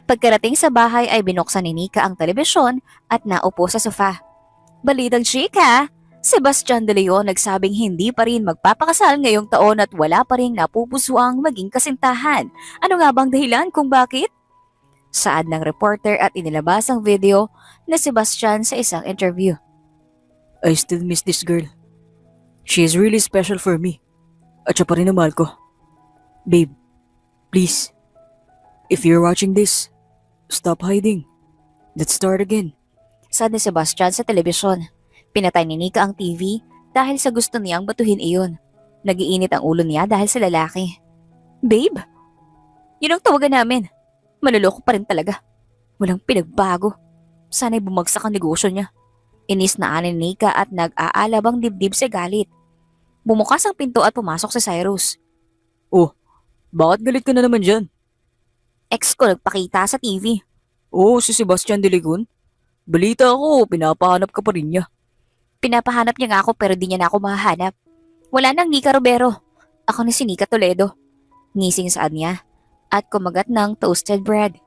Pagkarating sa bahay ay binuksan ni Nika ang telebisyon at naupo sa sofa. Balitang chika! Sebastian De Leon nagsabing hindi pa rin magpapakasal ngayong taon at wala pa rin napupusuang maging kasintahan. Ano nga bang dahilan kung bakit? Saad ng reporter at inilabas ang video na Sebastian sa isang interview. I still miss this girl. She is really special for me. At siya pa rin ang mahal ko. Babe, please. If you're watching this, stop hiding. Let's start again. Saad ni Sebastian sa telebisyon. Pinatay ni Nika ang TV dahil sa gusto niyang batuhin iyon. Nagiinit ang ulo niya dahil sa lalaki. Babe? Yun ang tawagan namin. Maluloko pa rin talaga. Walang pinagbago. Sana'y bumagsak ang negosyo niya. Inis na ani ni Nika at nag-aalabang dibdib sa galit. Bumukas ang pinto at pumasok si Cyrus. Oh, bakit galit ka na naman dyan? Ex ko nagpakita sa TV. Oh, si Sebastian De Leon. Balita ako, pinapahanap ka pa rin niya. Pinapahanap niya nga ako pero di niya na ako mahanap. Wala nang Nika Robero. Ako ni si Nika Toledo. Ngising saad niya at kumagat ng toasted bread.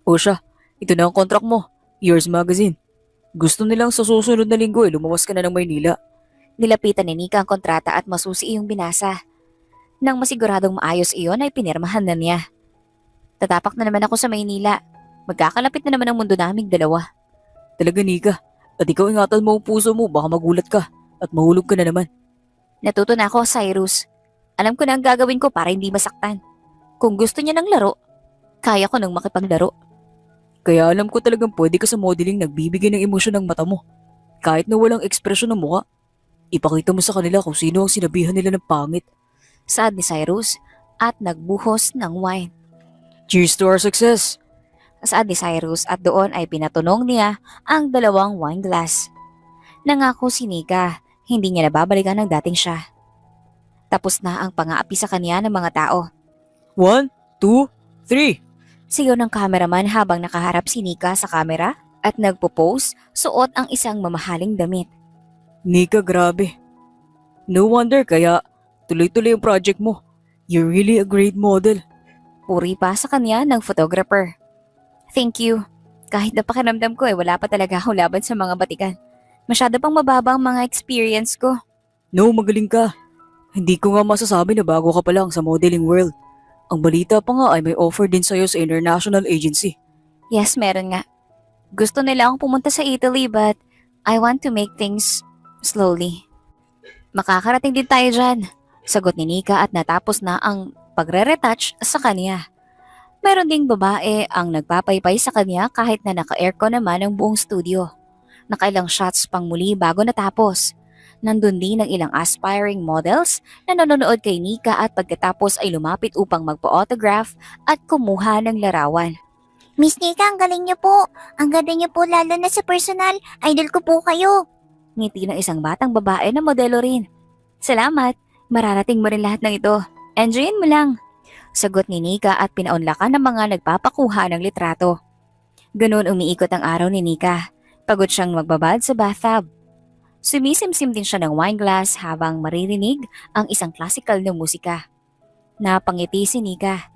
O siya, ito na ang kontrak mo. Yours Magazine. Gusto nilang sa susunod na linggo lumawas ka na ng Maynila. Nilapitan ni Nika ang kontrata at masusi iyong binasa. Nang masiguradong maayos iyon ay pinirmahan na niya. Tatapak na naman ako sa Maynila. Magkakalapit na naman ang mundo naming dalawa. Talaga Nika. At ikaw ingatan mo ang puso mo, baka magulat ka at mahulog ka na naman. Natuto na ako, Cyrus. Alam ko na ang gagawin ko para hindi masaktan. Kung gusto niya ng laro, kaya ko nang makipaglaro. Kaya alam ko talagang pwede ka sa modeling nagbibigay ng emosyon ng mata mo. Kahit na walang ekspresyon ng mukha. Ipakita mo sa kanila kung sino ang sinabihan nila ng pangit. Saad ni Cyrus at nagbuhos ng wine. Cheers to our success! Saad ni Cyrus at doon ay pinatunong niya ang 2 wine glass. Nangako si Nika, hindi niya nababalikan ang dating siya. Tapos na ang pang-aapi sa kanya ng mga tao. 1, 2, 3. Sigaw ng cameraman habang nakaharap si Nika sa camera at nagpo-pose suot ang isang mamahaling damit. Nika, grabe. No wonder kaya tuloy-tuloy ang project mo. You're really a great model. Puri pa sa kanya ng photographer. Thank you. Kahit na pakiramdam ko wala pa talaga akong laban sa mga batikan. Masyado pang mababa ang mga experience ko. No, magaling ka. Hindi ko nga masasabi na bago ka pa lang sa modeling world. Ang balita pa nga ay may offer din sa'yo sa international agency. Yes, meron nga. Gusto nila akong pumunta sa Italy but I want to make things slowly. Makakarating din tayo dyan. Sagot ni Nika at natapos na ang pagre-retouch sa kanya. Meron ding babae ang nagpapaypay sa kanya kahit na naka-aircon naman ang buong studio. Nakailang shots pang muli bago natapos. Nandun din ang ilang aspiring models na nanonood kay Nika at pagkatapos ay lumapit upang magpa-autograph at kumuha ng larawan. Miss Nika, ang galing niyo po. Ang ganda niyo po lalo na sa personal. Idol ko po kayo. Ngiti ng isang batang babae na modelo rin. Salamat, mararating mo rin lahat ng ito. Enjoyin mo lang. Sagot ni Nika at pinaunlakan ng mga nagpapakuha ng litrato. Ganun umiikot ang araw ni Nika. Pagod siyang magbabad sa bathtub. Sumisimsim din siya ng wine glass habang maririnig ang isang classical na musika. Napangiti si Nika.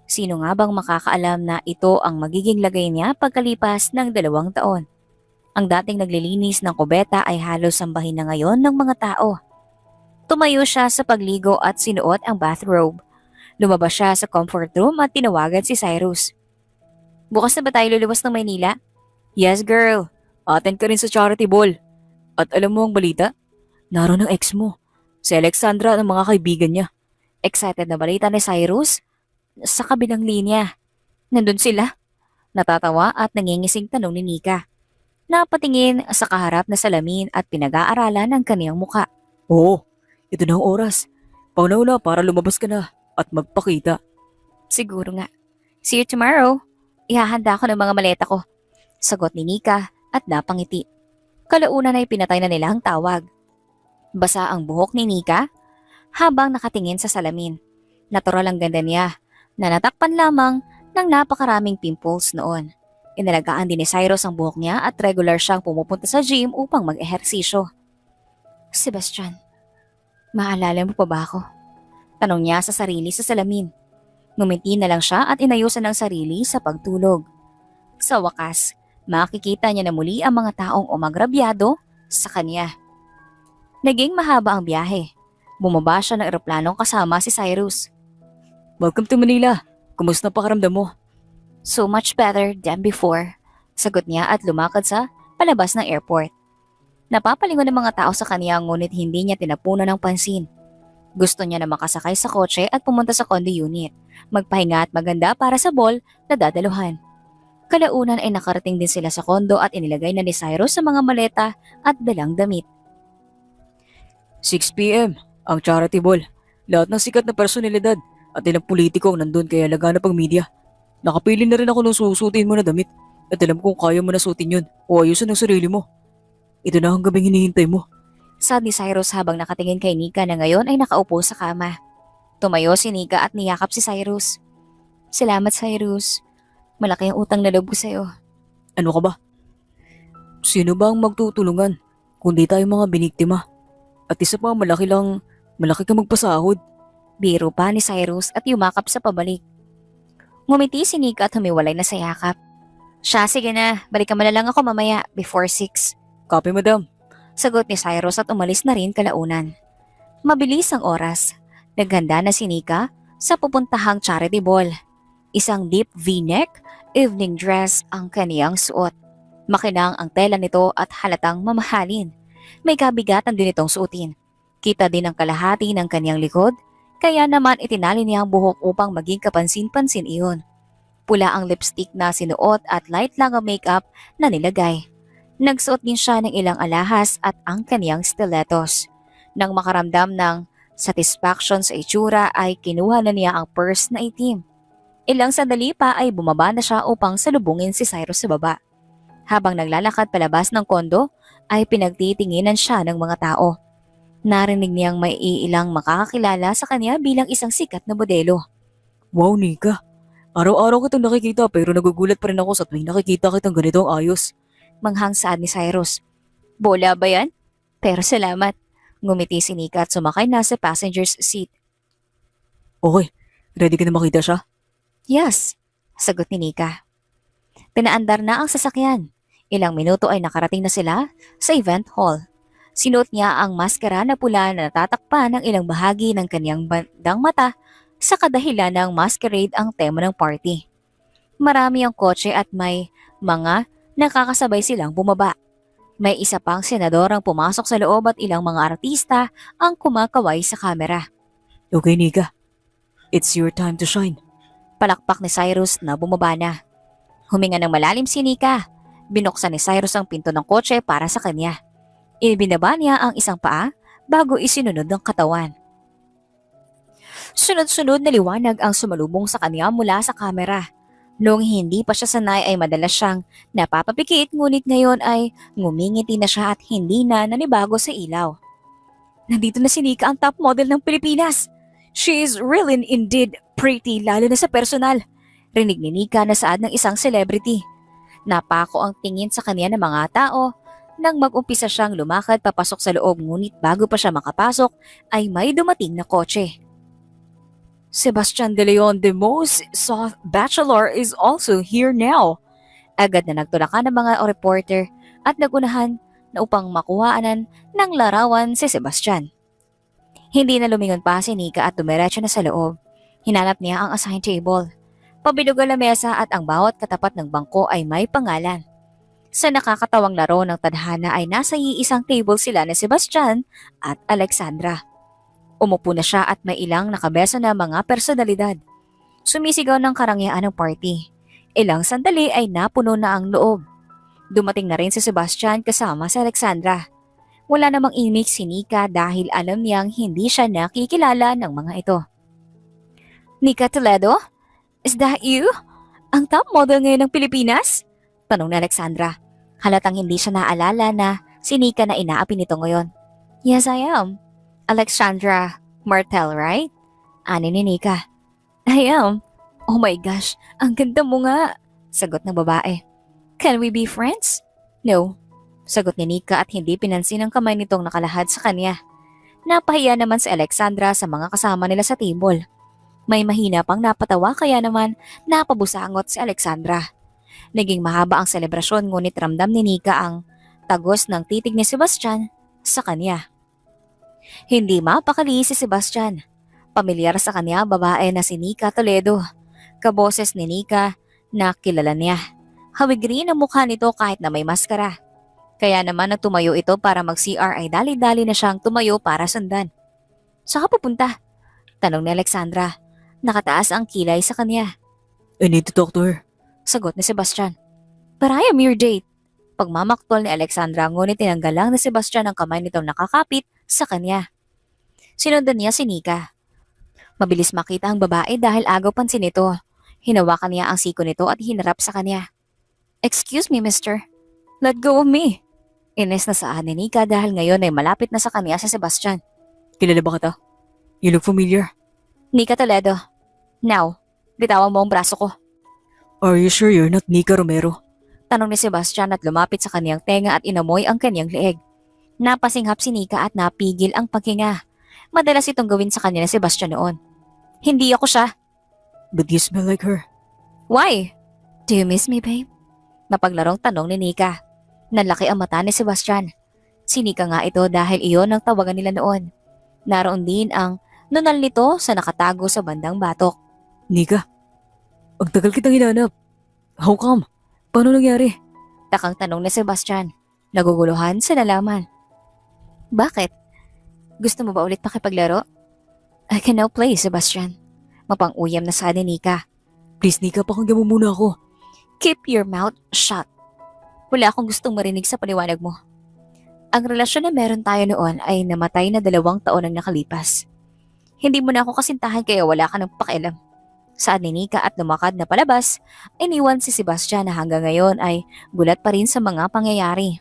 Sino nga bang makakaalam na ito ang magiging lagay niya pagkalipas ng 2 taon? Ang dating naglilinis ng kubeta ay halos sambahin na ngayon ng mga tao. Tumayo siya sa pagligo at sinuot ang bathrobe. Lumabas siya sa comfort room at tinawagan si Cyrus. Bukas na ba tayo luluwas ng Maynila? Yes girl, attend ka rin sa charity ball. At alam mo ang balita? Naroon ang ex mo, si Alexandra at ang mga kaibigan niya. Excited na balita ni Cyrus? Sa kabilang linya. Nandun sila. Natatawa at nangingising tanong ni Nika. Napatingin sa kaharap na salamin at pinag-aaralan ang kaniyang muka. Oo, ito na ang oras. Pauna-una para lumabas ka na at magpakita. Siguro nga. See you tomorrow. Ihahanda ko ng mga maleta ko. Sagot ni Nika at napangiti. Kalaunan ay pinatay na nila ang tawag. Basa ang buhok ni Nika habang nakatingin sa salamin. Natural ang ganda niya na natakpan lamang ng napakaraming pimples noon. Inalagaan din ni Cyrus ang buhok niya at regular siyang pumupunta sa gym upang mag-ehersisyo. Sebastian, maalala mo pa ba ako? Tanong niya sa sarili sa salamin. Ngumiti na lang siya at inayusan ang sarili sa pagtulog. Sa wakas, makikita niya na muli ang mga taong umagrabyado sa kanya. Naging mahaba ang biyahe. Bumaba siya ng eroplanong kasama si Cyrus. Welcome to Manila. Kumusta pakiramdam mo? So much better than before, sagot niya at lumakad sa palabas ng airport. Napapalingon ng mga tao sa kanya ngunit hindi niya tinapunan ng pansin. Gusto niya na makasakay sa kotse at pumunta sa condo unit, magpahinga at maganda para sa ball na dadaluhan. Kalaunan ay nakarating din sila sa kondo at inilagay na ni Cyrus sa mga maleta at dalang damit. 6 p.m. ang charity ball. Lahat ng sikat na personalidad at ilang politiko ang nandun kaya laganap ang media. Nakapili na rin ako ng susutin mo na damit at alam kung kaya mo na suotin yun o ayusin ang sarili mo. Ito na ang gabing hinihintay mo. Sad ni Cyrus habang nakatingin kay Nika na ngayon ay nakaupo sa kama. Tumayo si Nika at niyakap si Cyrus. Salamat Cyrus. Malaki ang utang na loob ko sa'yo. Ano ka ba? Sino ba ang magtutulungan kundi tayo mga biniktima? At isa pa malaki kang magpasahod. Biro pa ni Cyrus at yumakap sa pabalik. Ngumiti si Nika at humiwalay na sa yakap. Siya, sige na. Balikan mo na lang ako mamaya before 6. Copy madam. Sagot ni Cyrus at umalis na rin kalaunan. Mabilis ang oras. Naghanda na si Nika sa pupuntahang charity ball. Isang deep V-neck, evening dress ang kaniyang suot. Makinang ang tela nito at halatang mamahalin. May kabigatan din itong suotin. Kita din ang kalahati ng kaniyang likod, kaya naman itinali niya ang buhok upang maging kapansin-pansin iyon. Pula ang lipstick na sinuot at light lang ang makeup na nilagay. Nagsuot din siya ng ilang alahas at ang kaniyang stilettos. Nang makaramdam ng satisfaction sa itsura ay kinuha na niya ang purse na itim. Ilang sandali pa ay bumaba na siya upang salubungin si Cyrus sa baba. Habang naglalakad palabas ng kondo ay pinagtitinginan siya ng mga tao. Narinig niyang may iilang makakakilala sa kanya bilang isang sikat na modelo. Wow Nika. Araw-araw kitang nakikita pero nagugulat pa rin ako sa tuwing nakikita kitang ganito ang ayos. Manghang saad ni Cyrus. Bola ba yan? Pero salamat. Ngumiti si Nika at sumakay na sa passenger's seat. Okay, ready ka na makita siya? Yes, sagot ni Nika. Pinaandar na ang sasakyan. Ilang minuto ay nakarating na sila sa event hall. Sinuot niya ang maskara na pula na natatakpan ng ilang bahagi ng kanyang bandang mata sa kadahilan ng masquerade ang tema ng party. Marami ang kotse at may mga nakakasabay silang bumaba. May isa pang senador ang pumasok sa loob at ilang mga artista ang kumakaway sa kamera. Okay Nika, it's your time to shine. Palakpak ni Cyrus na bumaba na. Huminga ng malalim si Nika. Binuksan ni Cyrus ang pinto ng kotse para sa kanya. Ibinaba niya ang isang paa bago isinunod ng katawan. Sunod-sunod na liwanag ang sumalubong sa kanya mula sa kamera. Noong hindi pa siya sanay ay madalas siyang napapapikit ngunit ngayon ay ngumingiti na siya at hindi na nanibago sa ilaw. Nandito na si Nika ang top model ng Pilipinas. She is really indeed pretty lalo na sa personal. Rinig ni Nika na saad ng isang celebrity. Napako ang tingin sa kanya ng mga tao nang mag-umpisa siyang lumakad papasok sa loob ngunit bago pa siya makapasok ay may dumating na kotse. Sebastian De Leon, the most sought bachelor, is also here now. Agad na nagtulakan ng mga reporter at nagunahan na upang makuhaanan ng larawan si Sebastian. Hindi na lumingon pa si Nika at dumiretso na sa loob. Hinanap niya ang assigned table. Pabilog ang lamesa at ang bawat katapat ng bangko ay may pangalan. Sa nakakatawang laro ng tadhana ay nasa iisang table sila ni Sebastian at Alexandra. Umupo na siya at may ilang nakabeso na mga personalidad. Sumisigaw ng karangyaan ng party. Ilang sandali ay napuno na ang loob. Dumating na rin si Sebastian kasama si Alexandra. Wala namang imik si Nika dahil alam niyang hindi siya nakikilala ng mga ito. Nika Toledo? Is that you? Ang top model ngayon ng Pilipinas? Tanong ni Alexandra. Halatang hindi siya naalala na si Nika na inaapi nito ngayon. Yes, I am. Alexandra Martel, right? Ani ni Nika. I am. Oh my gosh, ang ganda mo nga. Sagot ng babae. Can we be friends? No. Sagot ni Nika at hindi pinansin ang kamay nitong nakalahad sa kanya. Napahiya naman si Alexandra sa mga kasama nila sa table. May mahina pang napatawa kaya naman napabusangot si Alexandra. Naging mahaba ang selebrasyon ngunit ramdam ni Nika ang tagos ng titig ni Sebastian sa kanya. Hindi mapakali si Sebastian. Pamilyar sa kanya babae na si Nika Toledo. Kaboses ni Nika na kilala niya. Hawig rin ang mukha nito kahit na may maskara. Kaya naman nang tumayo ito para mag-CR ay dali-dali na siyang tumayo para sundan. Saan ka pupunta? Tanong ni Alexandra. Nakataas ang kilay sa kanya. I need to talk to her. Sagot ni Sebastian. But I am your date. Pagmamaktol ni Alexandra ngunit tinanggal lang ni Sebastian ang kamay nitong nakakapit sa kanya. Sinundan niya si Nika. Mabilis makita ang babae dahil agaw pansin nito. Hinawakan niya ang siko nito at hinarap sa kanya. Excuse me, mister. Let go of me. Ines na saan ni Nika dahil ngayon ay malapit na sa kanya si Sebastian. Kilala ba kita? You look familiar. Nika Toledo. Now, bitawan mo ang braso ko. Are you sure you're not Nika Romero? Tanong ni Sebastian at lumapit sa kaniyang tenga at inamoy ang kanyang leeg. Napasinghap si Nika at napigil ang paghinga. Madalas itong gawin sa kanya ni Sebastian noon. Hindi ako siya. But you smell like her. Why? Do you miss me, babe? Napaglarong tanong ni Nika. Nalaki ang mata ni Sebastian. Si Nika nga ito dahil iyon ang tawagan nila noon. Naroon din ang nunal nito sa nakatago sa bandang batok. Nika, ang tagal kitang hinanap. How come? Paano nangyari? Takang tanong ni Sebastian. Naguguluhan sa nalaman. Bakit? Gusto mo ba ulit makipaglaro? I can now play, Sebastian. Mapang-uyam na sa ni Nika. Please Nika, pakinggan mo muna ako. Keep your mouth shut. Wala akong gustong marinig sa paliwanag mo. Ang relasyon na meron tayo noon ay namatay na 2 taon ang nakalipas. Hindi mo na ako kasintahan kaya wala ka ng pakialam. Saan ni Nika at lumakad na palabas, iniwan si Sebastian na hanggang ngayon ay gulat pa rin sa mga pangyayari.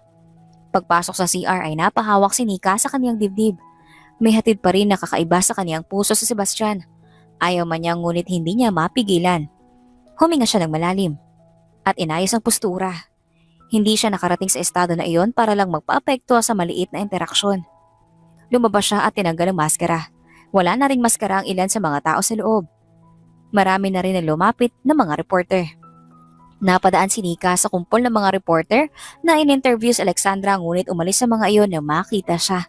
Pagpasok sa CR ay napahawak si Nika sa kanyang dibdib. May hatid pa rin na kakaiba sa kanyang puso si Sebastian. Ayaw man niya ngunit hindi niya mapigilan. Huminga siya ng malalim at inayos ang postura. Hindi siya nakarating sa estado na iyon para lang magpaapekto sa maliit na interaksyon. Lumabas siya at tinanggal ang maskara. Wala na ring maskara ang ilan sa mga tao sa loob. Marami na rin ang lumapit na mga reporter. Napadaan si Nika sa kumpol ng mga reporter na in-interview si Alexandra ngunit umalis sa mga iyon na makita siya.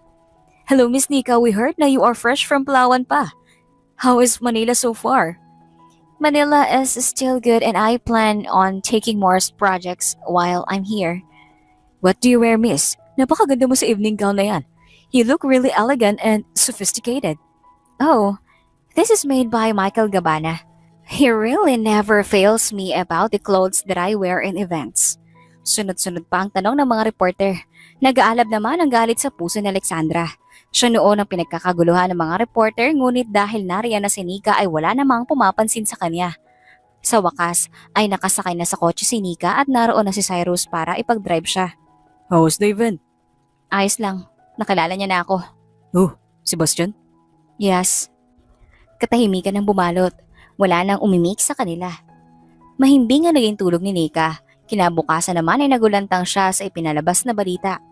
Hello Miss Nika, we heard na you are fresh from Palawan pa. How is Manila so far? Manila is still good and I plan on taking more projects while I'm here. What do you wear, miss? Napakaganda mo sa evening gown na yan. You look really elegant and sophisticated. Oh, this is made by Michael Gabbana. He really never fails me about the clothes that I wear in events. Sunod-sunod pa ang tanong ng mga reporter. Nag-aalab naman ang galit sa puso ni Alexandra. Siya noon ang pinagkakaguluhan ng mga reporter ngunit dahil nariyan na si Nika ay wala namang pumapansin sa kanya. Sa wakas ay nakasakay na sa kotse si Nika at naroon na si Cyrus para ipag-drive siya. How was the event? Ayos lang, nakilala niya na ako. Oh, Sebastian? Yes. Katahimikan ng bumalot. Wala nang umimik sa kanila. Mahimbing ang naging tulog ni Nika. Kinabukasan naman ay nagulantang siya sa ipinalabas na balita.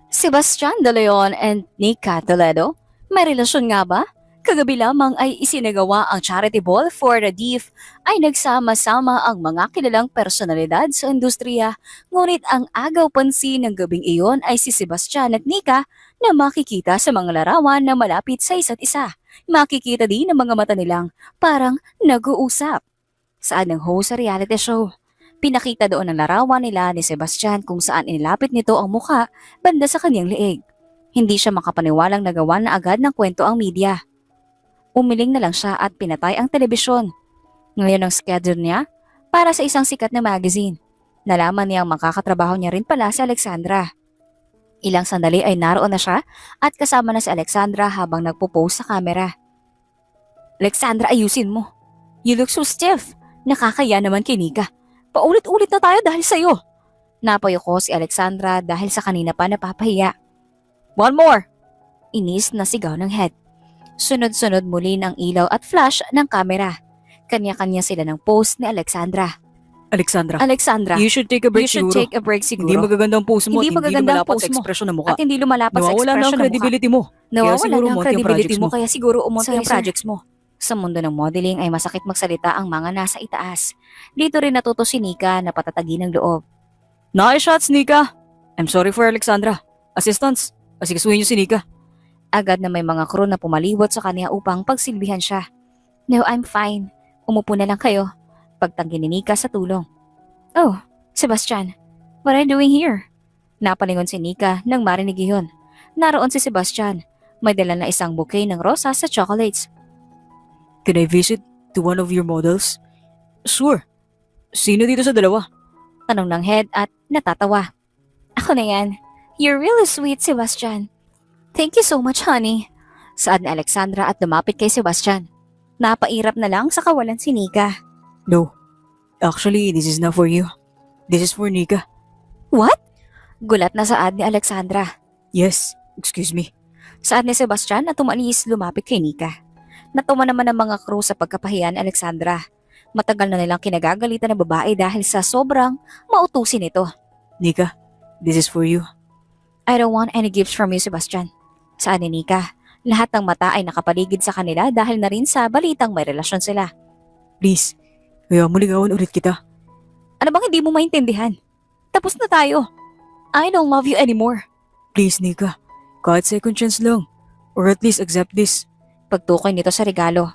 Sebastian De Leon and Nika Toledo? May relasyon nga ba? Kagabi lamang ay isinagawa ang charity ball for the deaf ay nagsama-sama ang mga kilalang personalidad sa industriya, ngunit ang agaw pansin ng gabing iyon ay si Sebastian at Nika na makikita sa mga larawan na malapit sa isa't isa. Makikita din ang mga mata nilang parang nag-uusap. Saan ng host sa reality show? Pinakita doon ang larawan nila ni Sebastian kung saan inilapit nito ang muka banda sa kanyang leeg. Hindi siya makapaniwalang nagawa na agad ng kwento ang media. Umiling na lang siya at pinatay ang telebisyon. Ngayon ang schedule niya para sa isang sikat na magazine. Nalaman niyang makakatrabaho niya rin pala si Alexandra. Ilang sandali ay naroon na siya at kasama na si Alexandra habang nagpo-pose sa camera. Alexandra, ayusin mo. You look so stiff. Nakakaya naman kay Nika. Paulit-ulit na tayo dahil sa'yo. Napayo ko si Alexandra dahil sa kanina pa napapahiya. One more! Inis na sigaw ng head. Sunod-sunod muli ng ilaw at flash ng kamera. Kanya-kanya sila ng pose ni Alexandra. Alexandra, you should take a break You should siguro. take a break siguro. Hindi magagandang pose mo Hindi at hindi magagandang lumalapat pose sa mo. ekspresyon ng mukha. At hindi lumalapat sa Nawawala na expression ang ng mukha. credibility mo. Nawawala siguro na ang umunti ang credibility projects mo mo. kaya siguro umunti Sorry, ang sir. projects mo. Sa mundo ng modeling ay masakit magsalita ang mga nasa itaas. Dito rin natuto si Nika na patatagin ng loob. Nice shots, Nika. I'm sorry for Alexandra. Assistants, asikasuhin niyo si Nika. Agad na may mga crew na pumaliwat sa kanya upang pagsilbihan siya. No, I'm fine. Umupo na lang kayo. Pagtanggi ni Nika sa tulong. Oh, Sebastian, what are you doing here? Napalingon si Nika nang marinig iyon. Naroon si Sebastian. May dala na isang bouquet ng rosas sa chocolates. Can I visit to one of your models? Sure. Sino dito sa dalawa? Tanong ng head at natatawa. Ako na yan. You're really sweet, Sebastian. Thank you so much, honey. Saad ni Alexandra at lumapit kay Sebastian. Napairap na lang sa kawalan si Nika. No. Actually, this is not for you. This is for Nika. What? Gulat na saad ni Alexandra. Yes, excuse me. Saad ni Sebastian na tumalis lumapit kay Nika. Natuwa naman ang mga crew sa pagkapahiya ni Alexandra. Matagal na nilang kinagagalitan ng babae dahil sa sobrang mautusin ito. Nika, this is for you. I don't want any gifts from you, Sebastian. Saad ni Nika. Lahat ng mata ay nakapaligid sa kanila dahil na rin sa balitang may relasyon sila. Please, kaya mo ligawan ulit kita. Ano bang hindi mo maintindihan? Tapos na tayo. I don't love you anymore. Please, Nika. Kahit second chance lang. Or at least accept this. Pagtukoy nito sa regalo.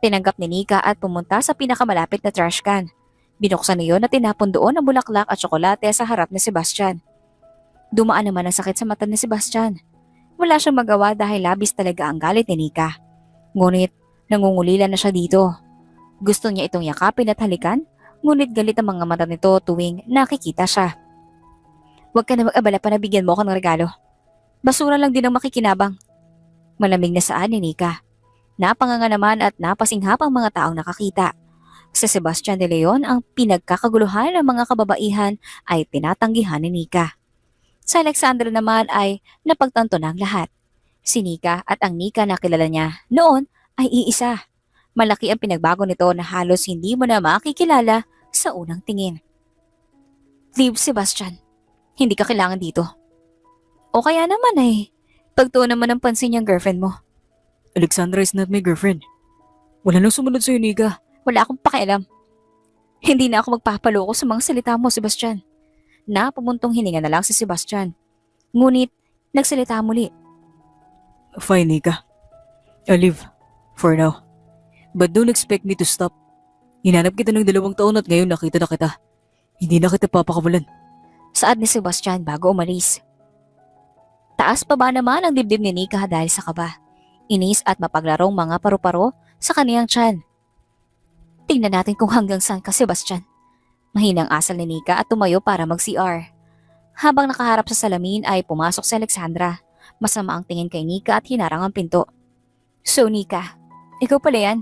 Tinanggap ni Nika at pumunta sa pinakamalapit na trash can. Binuksan niyo na tinapon doon ang bulaklak at tsokolate sa harap ni Sebastian. Dumaan naman ang sakit sa mata ni Sebastian. Wala siyang magawa dahil labis talaga ang galit ni Nika. Ngunit nangungulila na siya dito. Gusto niya itong yakapin at halikan, ngunit galit ang mga mata nito tuwing nakikita siya. Huwag ka na mag-abala pa na bigyan mo ako ng regalo. Basura lang din ang makikinabang. Malamig na saan ni Nika. Napanganga naman at napasinghap ang mga taong nakakita. Sa Sebastian de Leon ang pinagkakaguluhan ng mga kababaihan ay tinatanggihan ni Nika. Sa Alexandra naman ay napagtanto na ang lahat. Si Nika at ang Nika na kilala niya noon ay iisa. Malaki ang pinagbago nito na halos hindi mo na makikilala sa unang tingin. Leave, Sebastian. Hindi ka kailangan dito. O kaya naman ay, pagtuon naman ang pansin niyang girlfriend mo. Alexandra is not my girlfriend. Wala nang sumunod sa'yo, Nika. Wala akong pakialam. Hindi na ako magpapaloko sa mga salita mo, Sebastian. Napumuntong hininga na lang si Sebastian. Ngunit, nagsalita muli. Fine, Nika. I'll leave. For now. But don't expect me to stop. Hinanap kita ng 2 taon at ngayon nakita na kita. Hindi na kita papakawalan. Saad ni Sebastian bago umalis. Taas pa ba naman ang dibdib ni Nika dahil sa kaba. Inis at mapaglarong mga paru-paro sa kaniyang tiyan. Tingnan natin kung hanggang saan ka, Sebastian. Mahinang asal ni Nika at tumayo para mag-CR. Habang nakaharap sa salamin ay pumasok si Alexandra. Masama ang tingin kay Nika at hinarang ang pinto. So Nika, ikaw pala yan?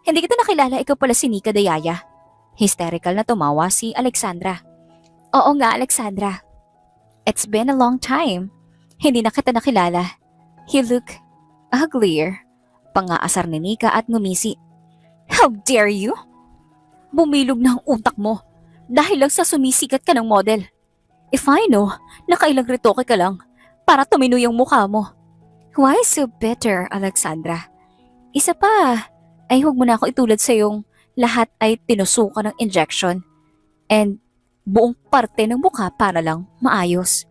Hindi kita nakilala, ikaw pala si Nika Dayaya. Hysterical na tumawa si Alexandra. Oo nga, Alexandra. It's been a long time. Hindi na kita nakilala. You look uglier. Pangaasar ni Nika at ngumisi. How dare you? Bumilog na ang utak mo dahil lang sa sumisikat ka ng model. If I know, nakailang retoke ka lang para tumino yung mukha mo. Why so bitter, Alexandra? Isa pa, ay huwag mo na ako itulad sa yung lahat ay tinusukan ng injection and buong parte ng mukha para lang maayos.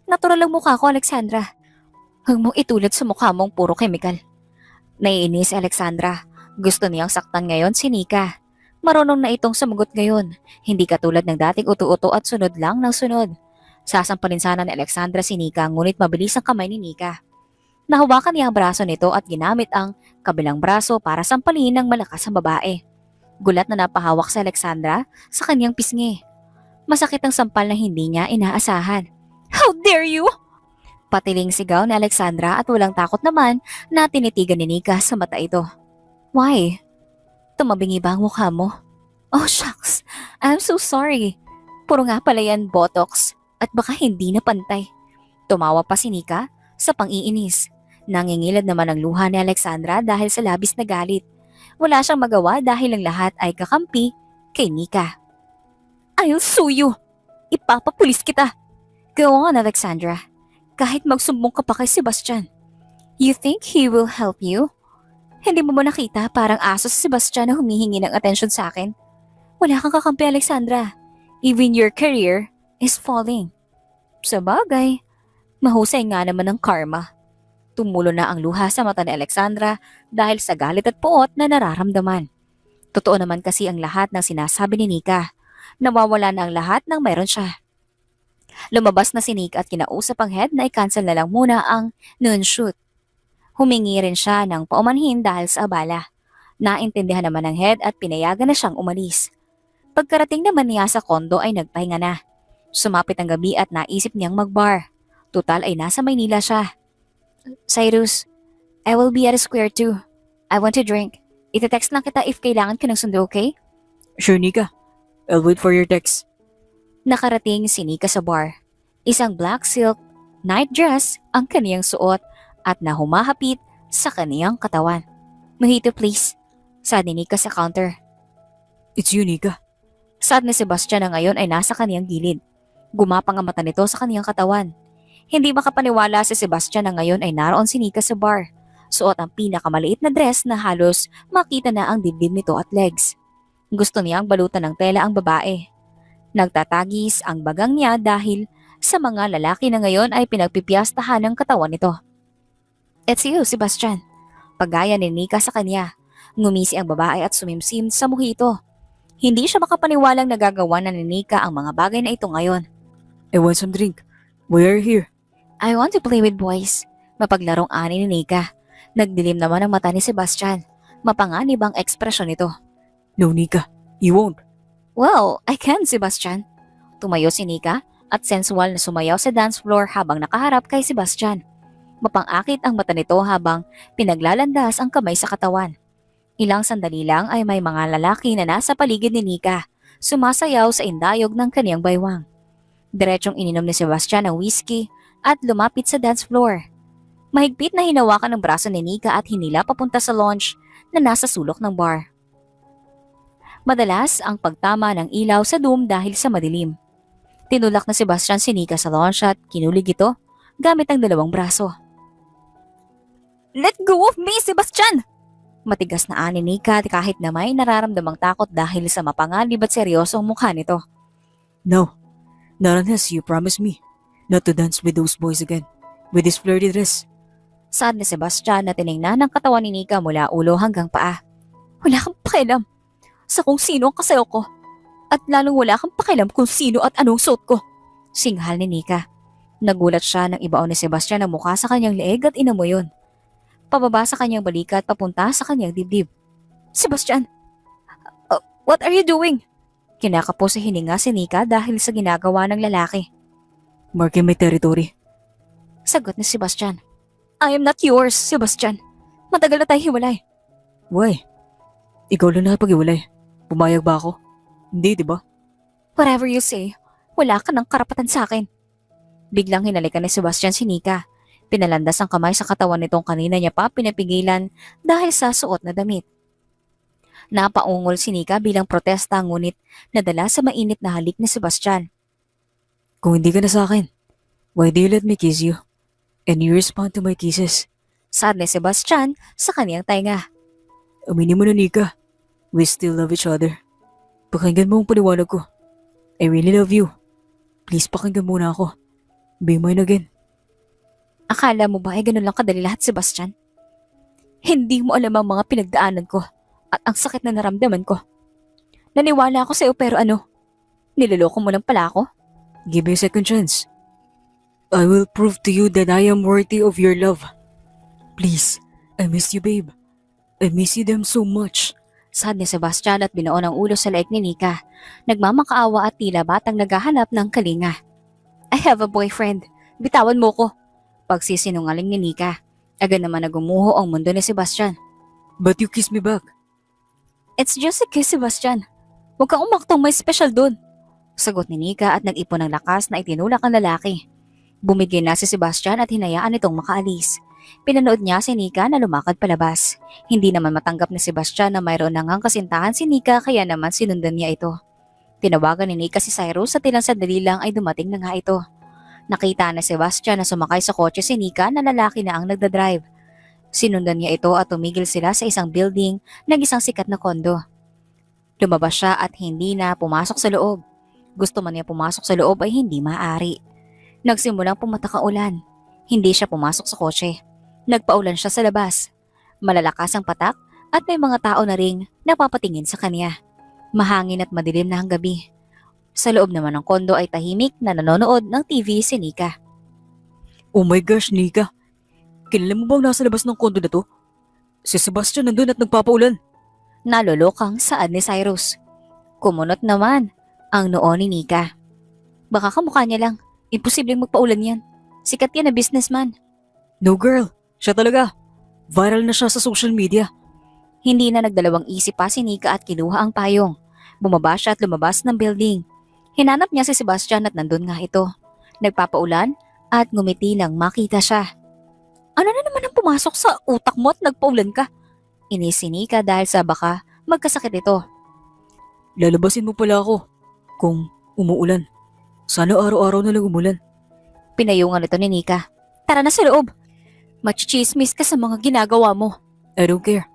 Natural lang mukha ko, Alexandra. Huwag mong itulad sa mukha mong puro chemical. Naiinis si Alexandra. Gusto niyang saktan ngayon si Nika. Marunong na itong sumagot ngayon. Hindi katulad ng dating uto-uto at sunod lang ng sunod. Sasampalin sana ni Alexandra si Nika ngunit mabilis ang kamay ni Nika. Nahawakan niya ang braso nito at ginamit ang kabilang braso para sampalin ng malakas ang babae. Gulat na napahawak si Alexandra sa kanyang pisngi. Masakit ang sampal na hindi niya inaasahan. How dare you! Patiling sigaw ni Alexandra at walang takot naman na tinitigan ni Nika sa mata ito. Why? Tumabingi ba ang mukha mo? Oh shucks, I'm so sorry. Puro nga pala yan botox at baka hindi na pantay. Tumawa pa si Nika sa pang-iinis. Nangingilad naman ang luha ni Alexandra dahil sa labis na galit. Wala siyang magawa dahil ang lahat ay kakampi kay Nika. I'll sue you! Ipapapulis kita! Go on, Alexandra. Kahit magsumbong ka pa kay Sebastian. You think he will help you? Hindi mo ba nakita parang aso si Sebastian na humihingi ng atensyon sa akin? Wala kang kakampi, Alexandra. Even your career is falling. Sa bagay, mahusay nga naman ang karma. Tumulo na ang luha sa mata ni Alexandra dahil sa galit at puot na nararamdaman. Totoo naman kasi ang lahat ng sinasabi ni Nika. Nawawala na ang lahat ng mayroon siya. Lumabas na si Nick at kinausap ang head na i-cancel na lang muna ang noon shoot. Humingi rin siya ng paumanhin dahil sa abala. Naintindihan naman ng head at pinayagan na siyang umalis. Pagkarating naman niya sa kondo ay nagpahinga na. Sumapit ang gabi at naisip niyang mag-bar. Tutal ay nasa Maynila siya. Cyrus, I will be at a square too. I want to drink. Ite-text lang kita if kailangan ka ng sundo, okay? Sure, Nika. I'll wait for your text. Nakarating si Nika sa bar. Isang black silk night dress ang kaniyang suot at nahumahapit sa kaniyang katawan. Mojito please, saad ni Nika sa counter. It's you, Nika. Sad ni Sebastian na ngayon ay nasa kaniyang gilid. Gumapang ang mata nito sa kaniyang katawan. Hindi makapaniwala si Sebastian na ngayon ay naroon si Nika sa bar. Suot ang pinakamaliit na dress na halos makita na ang dibdib nito at legs. Gusto niyang balutan ng tela ang babae. Nagtatagis ang bagang niya dahil sa mga lalaki na ngayon ay pinagpipiyastahan ng katawan nito. It's you, Sebastian. Pagaya ni Nika sa kanya, ngumisi ang babae at sumimsim sa mojito. Hindi siya makapaniwalang nagagawa na ni Nika ang mga bagay na ito ngayon. I want some drink. Why are you here? I want to play with boys. Mapaglarong ani ni Nika. Nagdilim naman ang mata ni Sebastian. Mapanganib ang ekspresyon nito. No, Nika. You won't. Well, I can, Sebastian. Tumayo si Nika at sensual na sumayaw sa dance floor habang nakaharap kay Sebastian. Mapangakit ang mata nito habang pinaglalandas ang kamay sa katawan. Ilang sandali lang ay may mga lalaki na nasa paligid ni Nika, sumasayaw sa indayog ng kaniyang baywang. Diretsong ininom ni Sebastian ang whiskey at lumapit sa dance floor. Mahigpit na hinawakan ng braso ni Nika at hinila papunta sa lounge na nasa sulok ng bar. Madalas ang pagtama ng ilaw sa doom dahil sa madilim. Tinulak na Sebastian si Nika sa lounge at kinulig ito gamit ang dalawang braso. Let go of me, Sebastian! Matigas na ani ni Nika kahit na may nararamdamang takot dahil sa mapanganib at seryosong mukha nito. No. Not unless you promise me not to dance with those boys again. With this flirty dress. Saad ni Sebastian na tiningnan ang katawan ni Nika mula ulo hanggang paa. Wala kang pakialam sa kung sino ang kasayo ko. At lalong wala kang pakialam kung sino at anong suot ko. Singhal ni Nika. Nagulat siya nang ibaon ni Sebastian ang mukha sa kanyang leeg at inamoy yun. Pababa sa kanyang balikat papunta sa kanyang dibdib. Sebastian! What are you doing? Kinakapo sa hininga si Nika dahil sa ginagawa ng lalaki. Marking my territory. Sagot ni Sebastian. I am not yours, Sebastian. Matagal na tayo hiwalay. Why? Ikaw lang nakipag-iwalay. Pumayag ba ako? Hindi, di ba? Whatever you say, wala ka ng karapatan sa akin. Biglang hinalikan ni Sebastian si Nika. Pinalandas ang kamay sa katawan nitong kanina niya pa pinapigilan dahil sa suot na damit. Napaungol si Nika bilang protesta ngunit nadala sa mainit na halik ni Sebastian. Kung hindi ka na sa akin, why do you let me kiss you? And you respond to my kisses? Saad ni Sebastian sa kaniyang tainga. Aminin mo na, Nika. We still love each other. Pakinggan mo ang paliwanag ko. I really love you. Please pakinggan muna ako. Be mine again. Akala mo ba ay ganun lang kadali lahat, Sebastian? Hindi mo alam ang mga pinagdaanan ko at ang sakit na naramdaman ko. Naniwala ako sa'yo pero ano? Niloloko mo lang pala ako? Give me a second chance. I will prove to you that I am worthy of your love. Please, I miss you, babe. I miss you them so much. Sad ni Sebastian at binuon ang ulo sa leeg ni Nika. Nagmamakaawa at tila batang naghahanap ng kalinga. I have a boyfriend. Bitawan mo ko. Pagsisinungaling ni Nika. Agad naman nagumuho ang mundo ni Sebastian. But you kiss me back. It's just a kiss, Sebastian. Huwag kang umaktong may special dun. Sagot ni Nika at nag-ipon ng lakas na itinulak ang lalaki. Bumigay na si Sebastian at hinayaan itong makaalis. Pinanood niya si Nika na lumakad palabas. Hindi naman matanggap ni Sebastian na mayroon na ngang kasintahan si Nika kaya naman sinundan niya ito. Tinawagan ni Nika si Cyrus at ilang sandali lang ay dumating na nga ito. Nakita na Sebastian na sumakay sa kotse si Nika na lalaki na ang nagdadrive. Sinundan niya ito at tumigil sila sa isang building ng isang sikat na kondo. Lumabas siya at hindi na pumasok sa loob. Gusto man niya pumasok sa loob ay hindi maaari. Nagsimulang pumatak ang ulan. Hindi siya pumasok sa kotse. Nagpaulan siya sa labas. Malalakas ang patak at may mga tao na ring napapatingin sa kanya. Mahangin at madilim na ang gabi. Sa loob naman ng kondo ay tahimik na nanonood ng TV si Nika. Oh my gosh, Nika. Kilala mo bang nasa labas ng kondo na to? Si Sebastian nandun at nagpapaulan. Nalolokang saad ni Cyrus. Kumunot naman ang noo ni Nika. Baka kamukha niya lang. Imposibleng magpaulan yan. Sikat yan na businessman. No girl, siya talaga. Viral na siya sa social media. Hindi na nagdalawang isip pa si Nika at kinuha ang payong. Bumaba siya at lumabas ng building. Hinanap niya si Sebastian at nandun nga ito. Nagpapaulan at ngumiti nang makita siya. Ano na naman ang pumasok sa utak mo at nagpaulan ka? Inis si Nika dahil sa baka magkasakit ito. Lalabasin mo pala ako kung umuulan. Sana araw-araw na lang umulan. Pinayungan ito ni Nika. Tara na sa loob. Machichismis ka sa mga ginagawa mo. I don't care.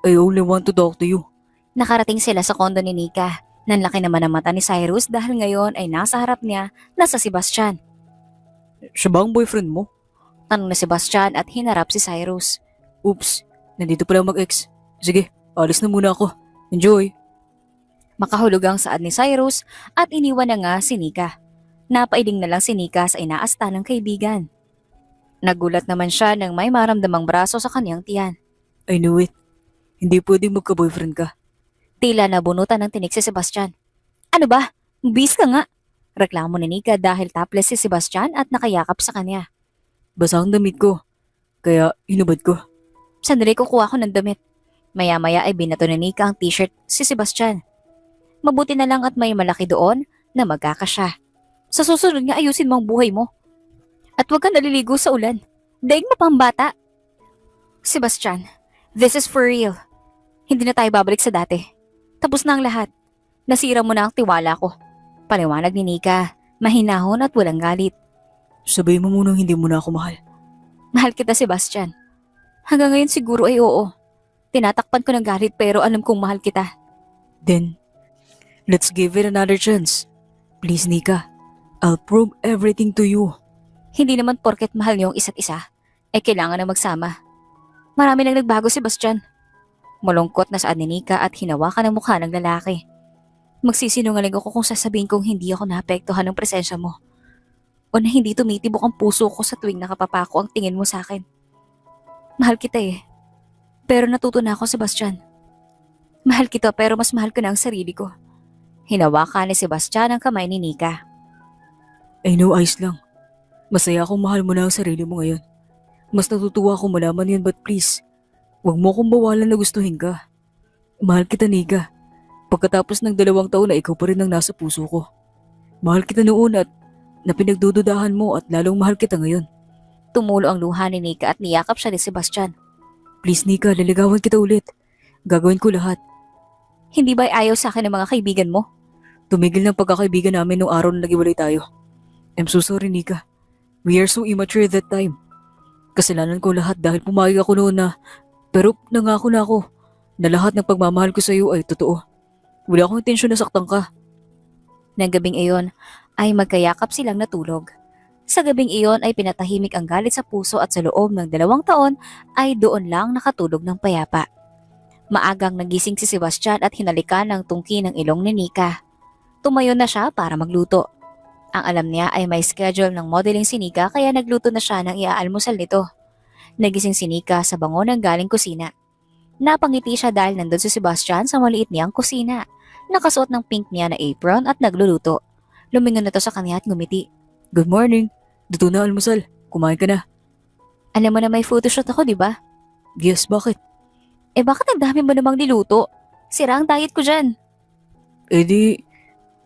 I only want to talk to you. Nakarating sila sa kondo ni Nika. Nanlaki naman ang mata ni Cyrus dahil ngayon ay nasa harap niya na sa Sebastian. Siya ba ang boyfriend mo? Tanong na Sebastian at hinarap si Cyrus. Oops, nandito pala mag-ex. Sige, alis na muna ako. Enjoy. Makahulog ang saad ni Cyrus at iniwan na nga si Nika. Napailing na lang si Nika sa inaasta ng kaibigan. Nagulat naman siya nang may maramdamang braso sa kanyang tiyan. I knew it. Hindi pwedeng magka-boyfriend ka. Tila nabunutan ng tinik si Sebastian. Ano ba? Bis ka nga. Reklamo ni Nika dahil topless si Sebastian at nakayakap sa kanya. Basa ang damit ko. Kaya inubad ko. Sandali kukuha ko ng damit. Maya-maya ay binato ni Nika ang t-shirt si Sebastian. Mabuti na lang at may malaki doon na magkakasya. Sa susunod nga ayusin mo ang buhay mo. At huwag kang naliligo sa ulan. Daig mo pang bata. Sebastian, this is for real. Hindi na tayo babalik sa dati. Tapos na ang lahat. Nasira mo na ang tiwala ko. Paliwanag ni Nika, mahinahon at walang galit. Sabay mo munang hindi mo na ako mahal. Mahal kita, Sebastian. Hanggang ngayon siguro ay oo. Tinatakpan ko ng galit pero alam kong mahal kita. Then, let's give it another chance. Please, Nika. I'll prove everything to you. Hindi naman porket mahal niyo ang isa't isa, ay kailangan na magsama. Marami nang nagbago, Sebastian. Malungkot na saad ni Nika at hinawakan ang mukha ng lalaki. Magsisinungaling ako kung sasabihin kong hindi ako naapektuhan ng presensya mo. O na hindi tumitibok ang puso ko sa tuwing nakapapako ang tingin mo sa akin. Mahal kita eh. Pero natuto na ako, Sebastian. Mahal kita pero mas mahal ko na ang sarili ko. Hinawakan ni Sebastian ang kamay ni Nika. I know, ayos lang. Masaya akong mahal mo na ang sarili mo ngayon. Mas natutuwa akong malaman yun but please, huwag mo akong bawalan na gustuhin ka. Mahal kita, Nika. Pagkatapos ng 2 taon na ikaw pa rin ang nasa puso ko. Mahal kita noon at na pinagdududahan mo at lalong mahal kita ngayon. Tumulo ang luha ni Nika at niyakap siya ni Sebastian. Please, Nika, liligawan kita ulit. Gagawin ko lahat. Hindi ba ayaw sa akin ng mga kaibigan mo? Tumigil ng pagkakaibigan namin nung araw na nag-iwalay tayo. I'm so sorry, Nika. We are so immature that time. Kasalanan ko lahat dahil pumayag ako noon na pero nangako na ako na lahat ng pagmamahal ko sa iyo ay totoo. Wala akong intensyon na saktan ka. Nang gabing iyon ay magkayakap silang natulog. Sa gabing iyon ay pinatahimik ang galit sa puso at sa loob ng 2 taon ay doon lang nakatulog ng payapa. Maagang nagising si Sebastian at hinalikan ng tungki ng ilong ni Nika. Tumayo na siya para magluto. Ang alam niya ay may schedule ng modeling si Nika kaya nagluto na siya ng iaalmusal nito. Nagising si Nika sa bango ng galing kusina. Napangiti siya dahil nandun si Sebastian sa maliit niyang kusina. Nakasuot ng pink niya na apron at nagluluto. Lumingon na to sa kanya at ngumiti. Good morning. Dito na almusal. Kumain ka na. Alam mo na may photoshoot ako, di ba? Yes, bakit? Bakit ang dami mo namang niluto? Sira ang diet ko dyan.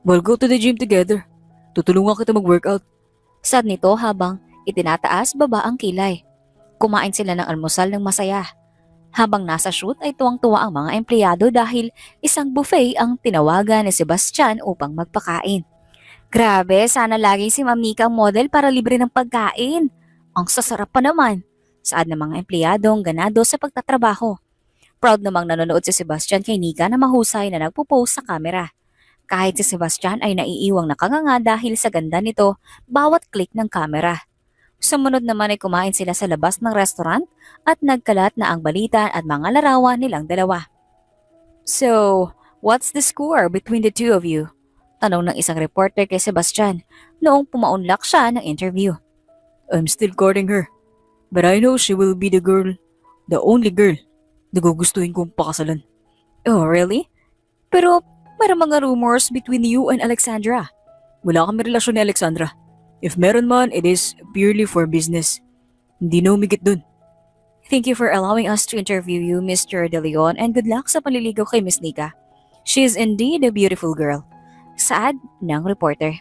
We'll go to the gym together. Tutulungan kita mag-workout. Sad nito habang itinataas baba ang kilay. Kumain sila ng almusal ng masaya. Habang nasa shoot ay tuwang-tuwa ang mga empleyado dahil isang buffet ang tinawagan ni Sebastian upang magpakain. Grabe, sana laging si Ma'am Nika ang model para libre ng pagkain. Ang sasarap pa naman. Saad ng mga empleyadong ganado sa pagtatrabaho. Proud namang nanonood si Sebastian kay Nika na mahusay na nagpo-pose sa camera. Kahit si Sebastian ay naiiwang nakanganga dahil sa ganda nito bawat click ng camera. Sumunod naman ay kumain sila sa labas ng restaurant at nagkalat na ang balita at mga larawan nilang dalawa. So, what's the score between the two of you? Tanong ng isang reporter kay Sebastian noong pumaunlak siya ng interview. I'm still courting her. But I know she will be the only girl na gugustuhin kong pakasalan. Oh, really? Pero may mga rumors between you and Alexandra. Wala kami relasyon ni Alexandra. If meron man, it is purely for business. Hindi na umigit dun. Thank you for allowing us to interview you, Mr. De Leon, and good luck sa panliligaw kay Miss Nika. She is indeed a beautiful girl. Saad ng reporter.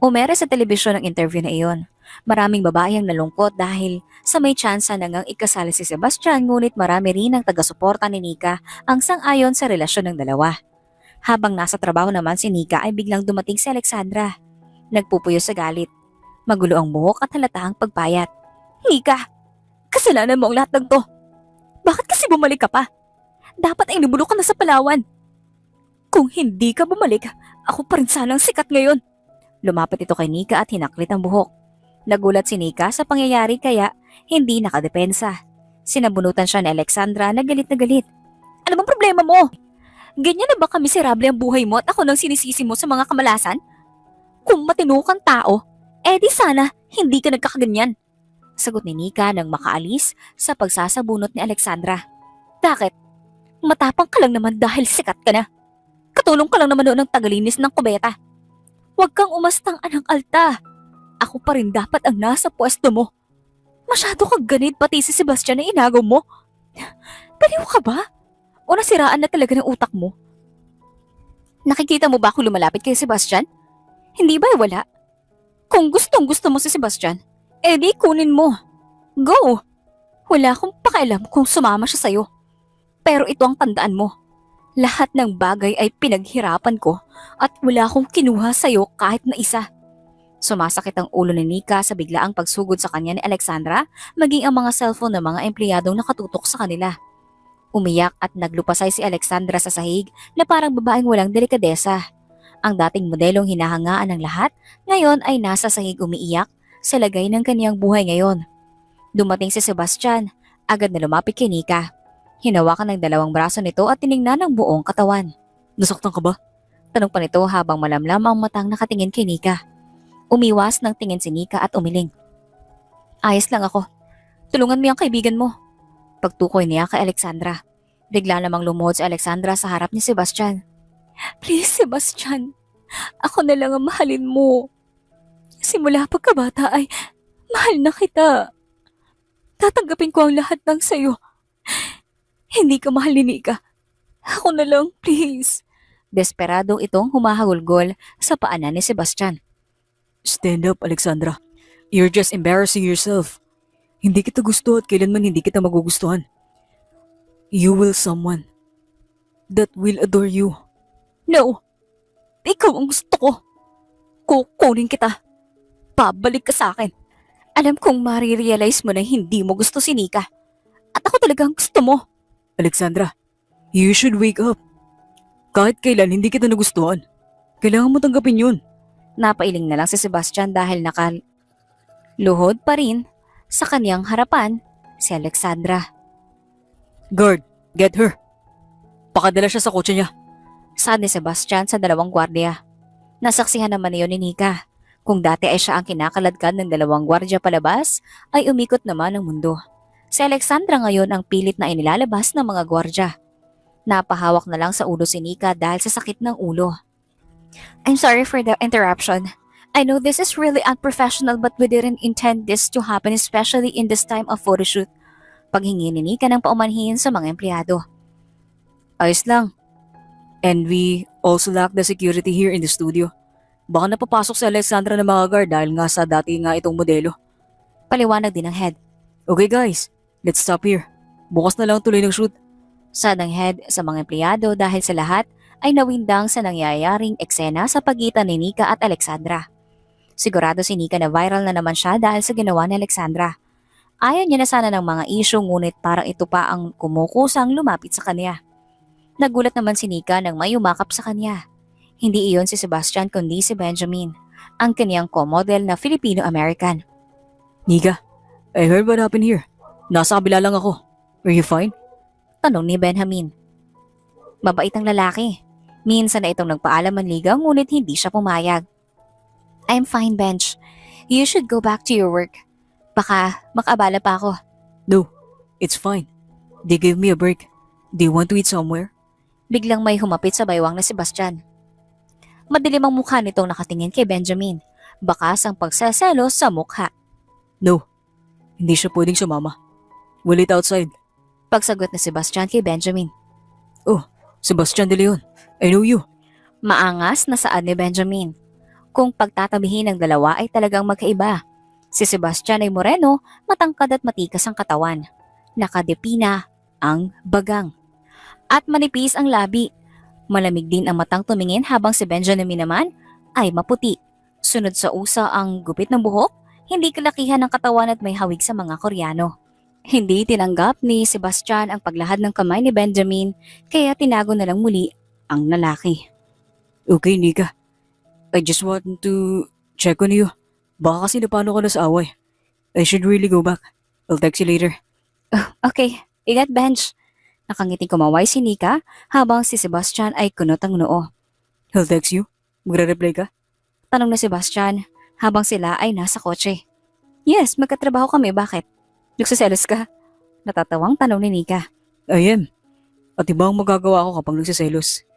Umere sa telebisyon ang interview na iyon. Maraming babae ang nalungkot dahil sa may tsansa na ngang ikasal si Sebastian ngunit marami rin ang taga-suporta ni Nika ang sang-ayon sa relasyon ng dalawa. Habang nasa trabaho naman si Nika ay biglang dumating si Alexandra. Nagpupuyo sa galit. Magulo ang buhok at halatang pagpayat. Nika, kasalanan mo ang lahat ng to. Bakit kasi bumalik ka pa? Dapat ay nabulok ka na sa Palawan. Kung hindi ka bumalik, ako pa rin sanang sikat ngayon. Lumapit ito kay Nika at hinaklit ang buhok. Nagulat si Nika sa pangyayari kaya hindi nakadepensa. Sinabunutan siya ni Alexandra na galit. Ano bang problema mo? Ganyan na ba kamiserable ang buhay mo at ako nang sinisisi mo sa mga kamalasan? Kung matino kang tao, di sana hindi ka nagkakaganyan. Sagot ni Nika nang makaalis sa pagsasabunot ni Alexandra. Bakit? Matapang ka lang naman dahil sikat ka na. Katulong ka lang naman noon ng tagalinis ng kubeta. Huwag kang umastang anang alta. Ako pa rin dapat ang nasa pwesto mo. Masyado kang ganid pati si Sebastian na inagaw mo. Baliw ka ba? O nasiraan na talaga ng utak mo? Nakikita mo ba ako lumalapit kay Sebastian? Hindi ba wala? Kung gustong gusto mo si Sebastian, di kunin mo. Go! Wala akong pakialam kung sumama siya sa'yo. Pero ito ang tandaan mo. Lahat ng bagay ay pinaghirapan ko at wala akong kinuha sa'yo kahit na isa. Sumasakit ang ulo ni Nika sa biglaang pagsugod sa kanya ni Alexandra, maging ang mga cellphone ng mga empleyadong nakatutok sa kanila. Umiyak at naglupasay si Alexandra sa sahig na parang babaeng walang delikadesa. Ang dating modelong hinahangaan ng lahat, ngayon ay nasa sahig umiiyak sa lagay ng kaniyang buhay ngayon. Dumating si Sebastian, agad na lumapit kay Nika. Hinawakan ng 2 braso nito at tiningnan ang buong katawan. Nasaktan ka ba? Tanong pa nito habang malamlam ang matang nakatingin kay Nika. Umiwas ng tingin si Nika at umiling. Ayos lang ako. Tulungan mo yung kaibigan mo. Pagtukoy niya kay Alexandra. Bigla namang lumuhod si Alexandra sa harap ni Sebastian. Please, Sebastian. Ako na lang ang mahalin mo. Simula pagkabata ay mahal na kita. Tatanggapin ko ang lahat ng sayo. Hindi ka mahal ni Nika. Ako na lang, please. Desperadong itong humahagulgol sa paanan ni Sebastian. Stand up, Alexandra. You're just embarrassing yourself. Hindi kita gusto at kailanman hindi kita magugustuhan. You will someone that will adore you. No! Ikaw ang gusto ko. Kukunin kita. Pabalik ka sa akin. Alam kong marirealize mo na hindi mo gusto si Nika. At ako talagang gusto mo. Alexandra, You should wake up. Kahit kailan hindi kita nagustuhan. Kailangan mo tanggapin yun. Napailing na lang si Sebastian dahil nakaluhod pa rin sa kaniyang harapan si Alexandra. Guard, get her. Pakadala siya sa kotse niya. Saad ni Sebastian sa dalawang gwardiya. Nasaksihan naman niyon ni Nika. Kung dati ay siya ang kinakaladkad ng dalawang gwardya palabas, ay umikot naman ang mundo. Si Alexandra ngayon ang pilit na inilalabas ng mga gwardya. Napahawak na lang sa ulo si Nika dahil sa sakit ng ulo. I'm sorry for the interruption. I know this is really unprofessional but we didn't intend this to happen especially in this time of photoshoot. Paghingi ni Nika ng paumanhin sa mga empleyado. Ayos lang. And we also lack the security here in the studio. Baka napapasok si Alexandra ng mga guard dahil nga sa dati nga itong modelo. Paliwanag din ng head. Okay guys, let's stop here. Bukas na lang tuloy ng shoot. Saad ng head sa mga empleyado dahil sa lahat ay nawindang sa nangyayaring eksena sa pagitan ni Nika at Alexandra. Sigurado si Nika na viral na naman siya dahil sa ginawa ni Alexandra. Ayaw niya na sana ng mga issue ngunit parang ito pa ang kumukusang lumapit sa kanya. Nagulat naman si Nika nang may umakap sa kanya. Hindi iyon si Sebastian kundi si Benjamin, ang kaniyang co-model na Filipino-American. Nika, I heard what happened here. Nasa kabila lang ako. Are you fine? Tanong ni Benjamin. Mabait ang lalaki. Minsan na itong nagpaalam manligaw ngunit hindi siya pumayag. I'm fine, Benj. You should go back to your work. Baka makabala pa ako. No, it's fine. They gave me a break. Do you want to eat somewhere? Biglang may humapit sa baywang na Sebastian. Madilim ang mukha nitong nakatingin kay Benjamin. Bakas ang pagseselos sa mukha. No, hindi siya pwedeng sumama. We'll eat outside. Pagsagot ni Sebastian kay Benjamin. Oh, Sebastian de Leon, I know you. Maangas na saad ni Benjamin. Kung pagtatabihin ng dalawa ay talagang magkaiba. Si Sebastian ay moreno, matangkad at matikas ang katawan. Nakadepina ang bagang. At manipis ang labi. Malamig din ang matang tumingin habang si Benjamin naman ay maputi. Sunod sa usa ang gupit ng buhok, hindi kalakihan ng katawan at may hawig sa mga Koreano. Hindi tinanggap ni Sebastian ang paglahad ng kamay ni Benjamin kaya tinago na lang muli ang lalaki. Okay, Nika. I just want to check on you. Baka kasi napano ka na sa away. I should really go back. I'll text you later. Okay, ingat Benj. Nakangiting kumaway si Nika habang si Sebastian ay kunot ang noo. I'll text you. Magre-reply ka? Tanong ni Sebastian habang sila ay nasa kotse. Yes, magkatrabaho kami. Bakit? Nagsiselos ka? Natatawang tanong ni Nika. I am. At iba ang magagawa ko kapag nagsiselos.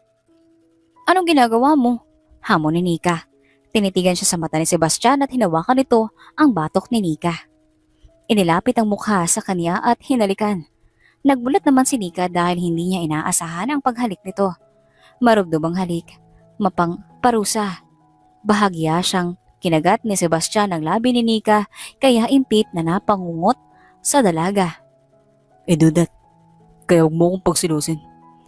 Anong ginagawa mo? Hamon ni Nika. Tinitigan siya sa mata ni Sebastian at hinawakan nito ang batok ni Nika. Inilapit ang mukha sa kanya at hinalikan. Nagbulat naman si Nika dahil hindi niya inaasahan ang paghalik nito. Marubdob ang halik, mapang parusa. Bahagya siyang kinagat ni Sebastian ang labi ni Nika kaya impit na napangungot sa dalaga. I do that. Kaya huwag mo akong pagsilusin.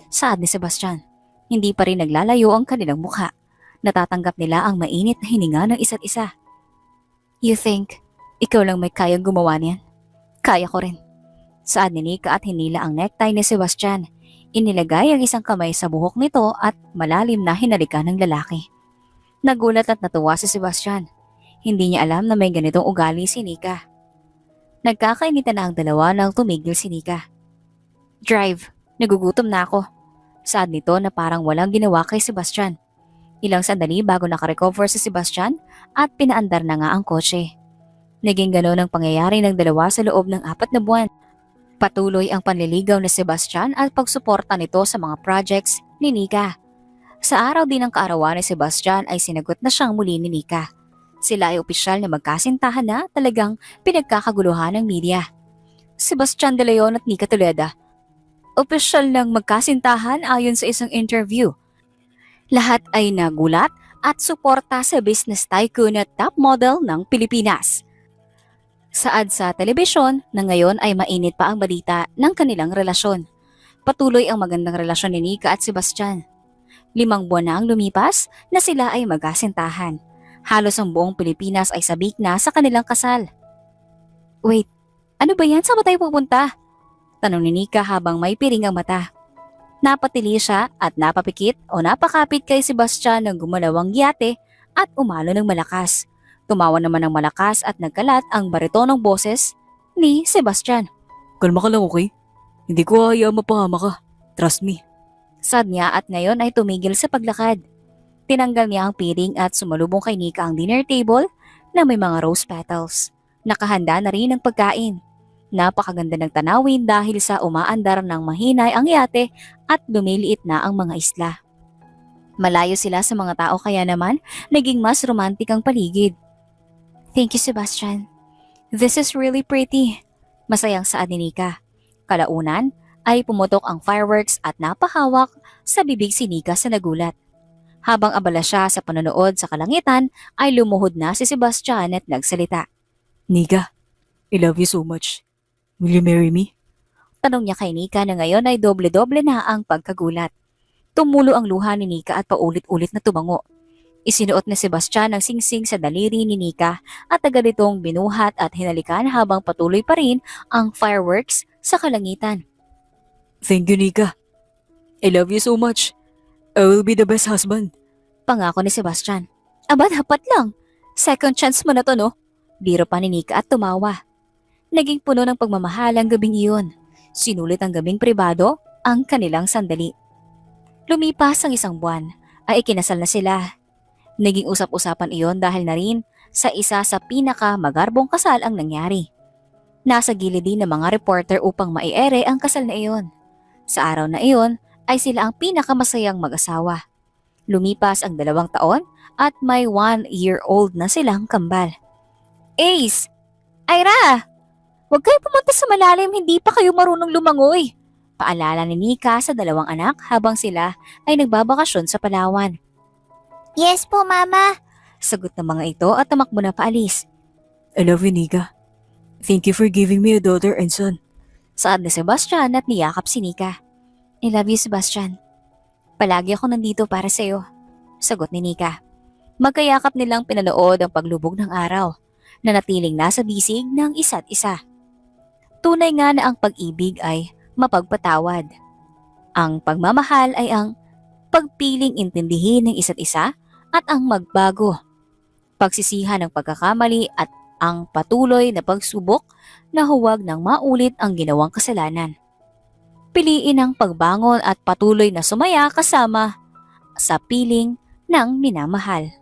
Saad ni Sebastian. Hindi pa rin naglalayo ang kanilang mukha. Natatanggap nila ang mainit na hininga ng isa't isa. You think, ikaw lang may kayang gumawa niyan? Kaya ko rin. Saad ni Nika at hinila ang necktie ni Sebastian. Inilagay ang isang kamay sa buhok nito at malalim na hinalikan ng lalaki. Nagulat at natuwa si Sebastian. Hindi niya alam na may ganitong ugali si Nika. Nagkakainitan na ang dalawa nang tumigil si Nika. Drive, nagugutom na ako. Saad nito na parang walang ginawa kay Sebastian. Ilang sandali bago nakarecover si Sebastian at pinaandar na nga ang kotse. Naging gano'n ang pangyayari ng dalawa sa loob ng 4 na buwan. Patuloy ang panliligaw ni Sebastian at pagsuporta nito sa mga projects ni Nika. Sa araw din ng kaarawan ni Sebastian ay sinagot na siyang muli ni Nika. Sila ay opisyal na magkasintahan na talagang pinagkakaguluhan ng media. Sebastian De Leon at Nika Toleda. Opisyal ng magkasintahan ayon sa isang interview. Lahat ay nagulat at suporta sa business tycoon at top model ng Pilipinas. Saad sa telebisyon na ngayon ay mainit pa ang balita ng kanilang relasyon. Patuloy ang magandang relasyon ni Nika at Sebastian. 5 buwan na ang lumipas na sila ay magkasintahan. Halos ang buong Pilipinas ay sabik na sa kanilang kasal. Wait, ano ba yan? Saan ba tayo pupunta? Tanong ni Nika habang may piring ang mata. Napatili siya at napapikit o napakapit kay Sebastian ng gumalawang yate at umalo ng malakas. Tumawa naman ng malakas at nagkalat ang baritonong boses ni Sebastian. Kalma ka lang, okay? Hindi ko hahayaan mapahama ka. Trust me. Sad niya at ngayon ay tumigil sa paglakad. Tinanggal niya ang piring at sumalubong kay Nika ang dinner table na may mga rose petals. Nakahanda na rin ang pagkain. Napakaganda ng tanawin dahil sa umaandar ng mahinay ang yate at lumiliit na ang mga isla. Malayo sila sa mga tao kaya naman naging mas romantik ang paligid. Thank you, Sebastian. This is really pretty. Masayang saad ni Nika. Kalaunan ay pumutok ang fireworks at napahawak sa bibig si Nika sa nagulat. Habang abala siya sa panonood sa kalangitan ay lumuhod na si Sebastian at nagsalita. Nika, I love you so much. Will you marry me? Tanong niya kay Nika na ngayon ay doble-doble na ang pagkagulat. Tumulo ang luha ni Nika at paulit-ulit na tumango. Isinuot ni Sebastian ang singsing sa daliri ni Nika at agad itong binuhat at hinalikan habang patuloy pa rin ang fireworks sa kalangitan. Thank you, Nika. I love you so much. I will be the best husband. Pangako ni Sebastian. Aba, dapat lang. Second chance mo na to, no? Biro pa ni Nika at tumawa. Naging puno ng pagmamahal ang gabing iyon. Sinulit ang gabing pribado ang kanilang sandali. Lumipas ang isang buwan ay ikinasal na sila. Naging usap-usapan iyon dahil na rin sa isa sa pinaka-magarbong kasal ang nangyari. Nasa gilid din ng mga reporter upang maiere ang kasal na iyon. Sa araw na iyon ay sila ang pinakamasayang mag-asawa. Lumipas ang 2 taon at may 1-year-old na silang kambal. Ace! Ira! Huwag kayo pumunta sa malalim, hindi pa kayo marunong lumangoy. Paalala ni Nika sa 2 anak habang sila ay nagbabakasyon sa Palawan. Yes po, Mama. Sagot ng mga ito at tumakbo na paalis. I love you, Nika. Thank you for giving me a daughter and son. Saad ni Sebastian at niyakap si Nika. I love you, Sebastian. Palagi ako nandito para sa'yo. Sagot ni Nika. Magkayakap nilang pinanood ang paglubog ng araw na natiling nasa bisig ng isa't isa. Tunay nga na ang pag-ibig ay mapagpatawad. Ang pagmamahal ay ang pagpiling intindihin ng isa't isa at ang magbago. Pagsisihan ng pagkakamali at ang patuloy na pagsubok na huwag nang maulit ang ginawang kasalanan. Piliin ang pagbangon at patuloy na sumaya kasama sa piling ng minamahal.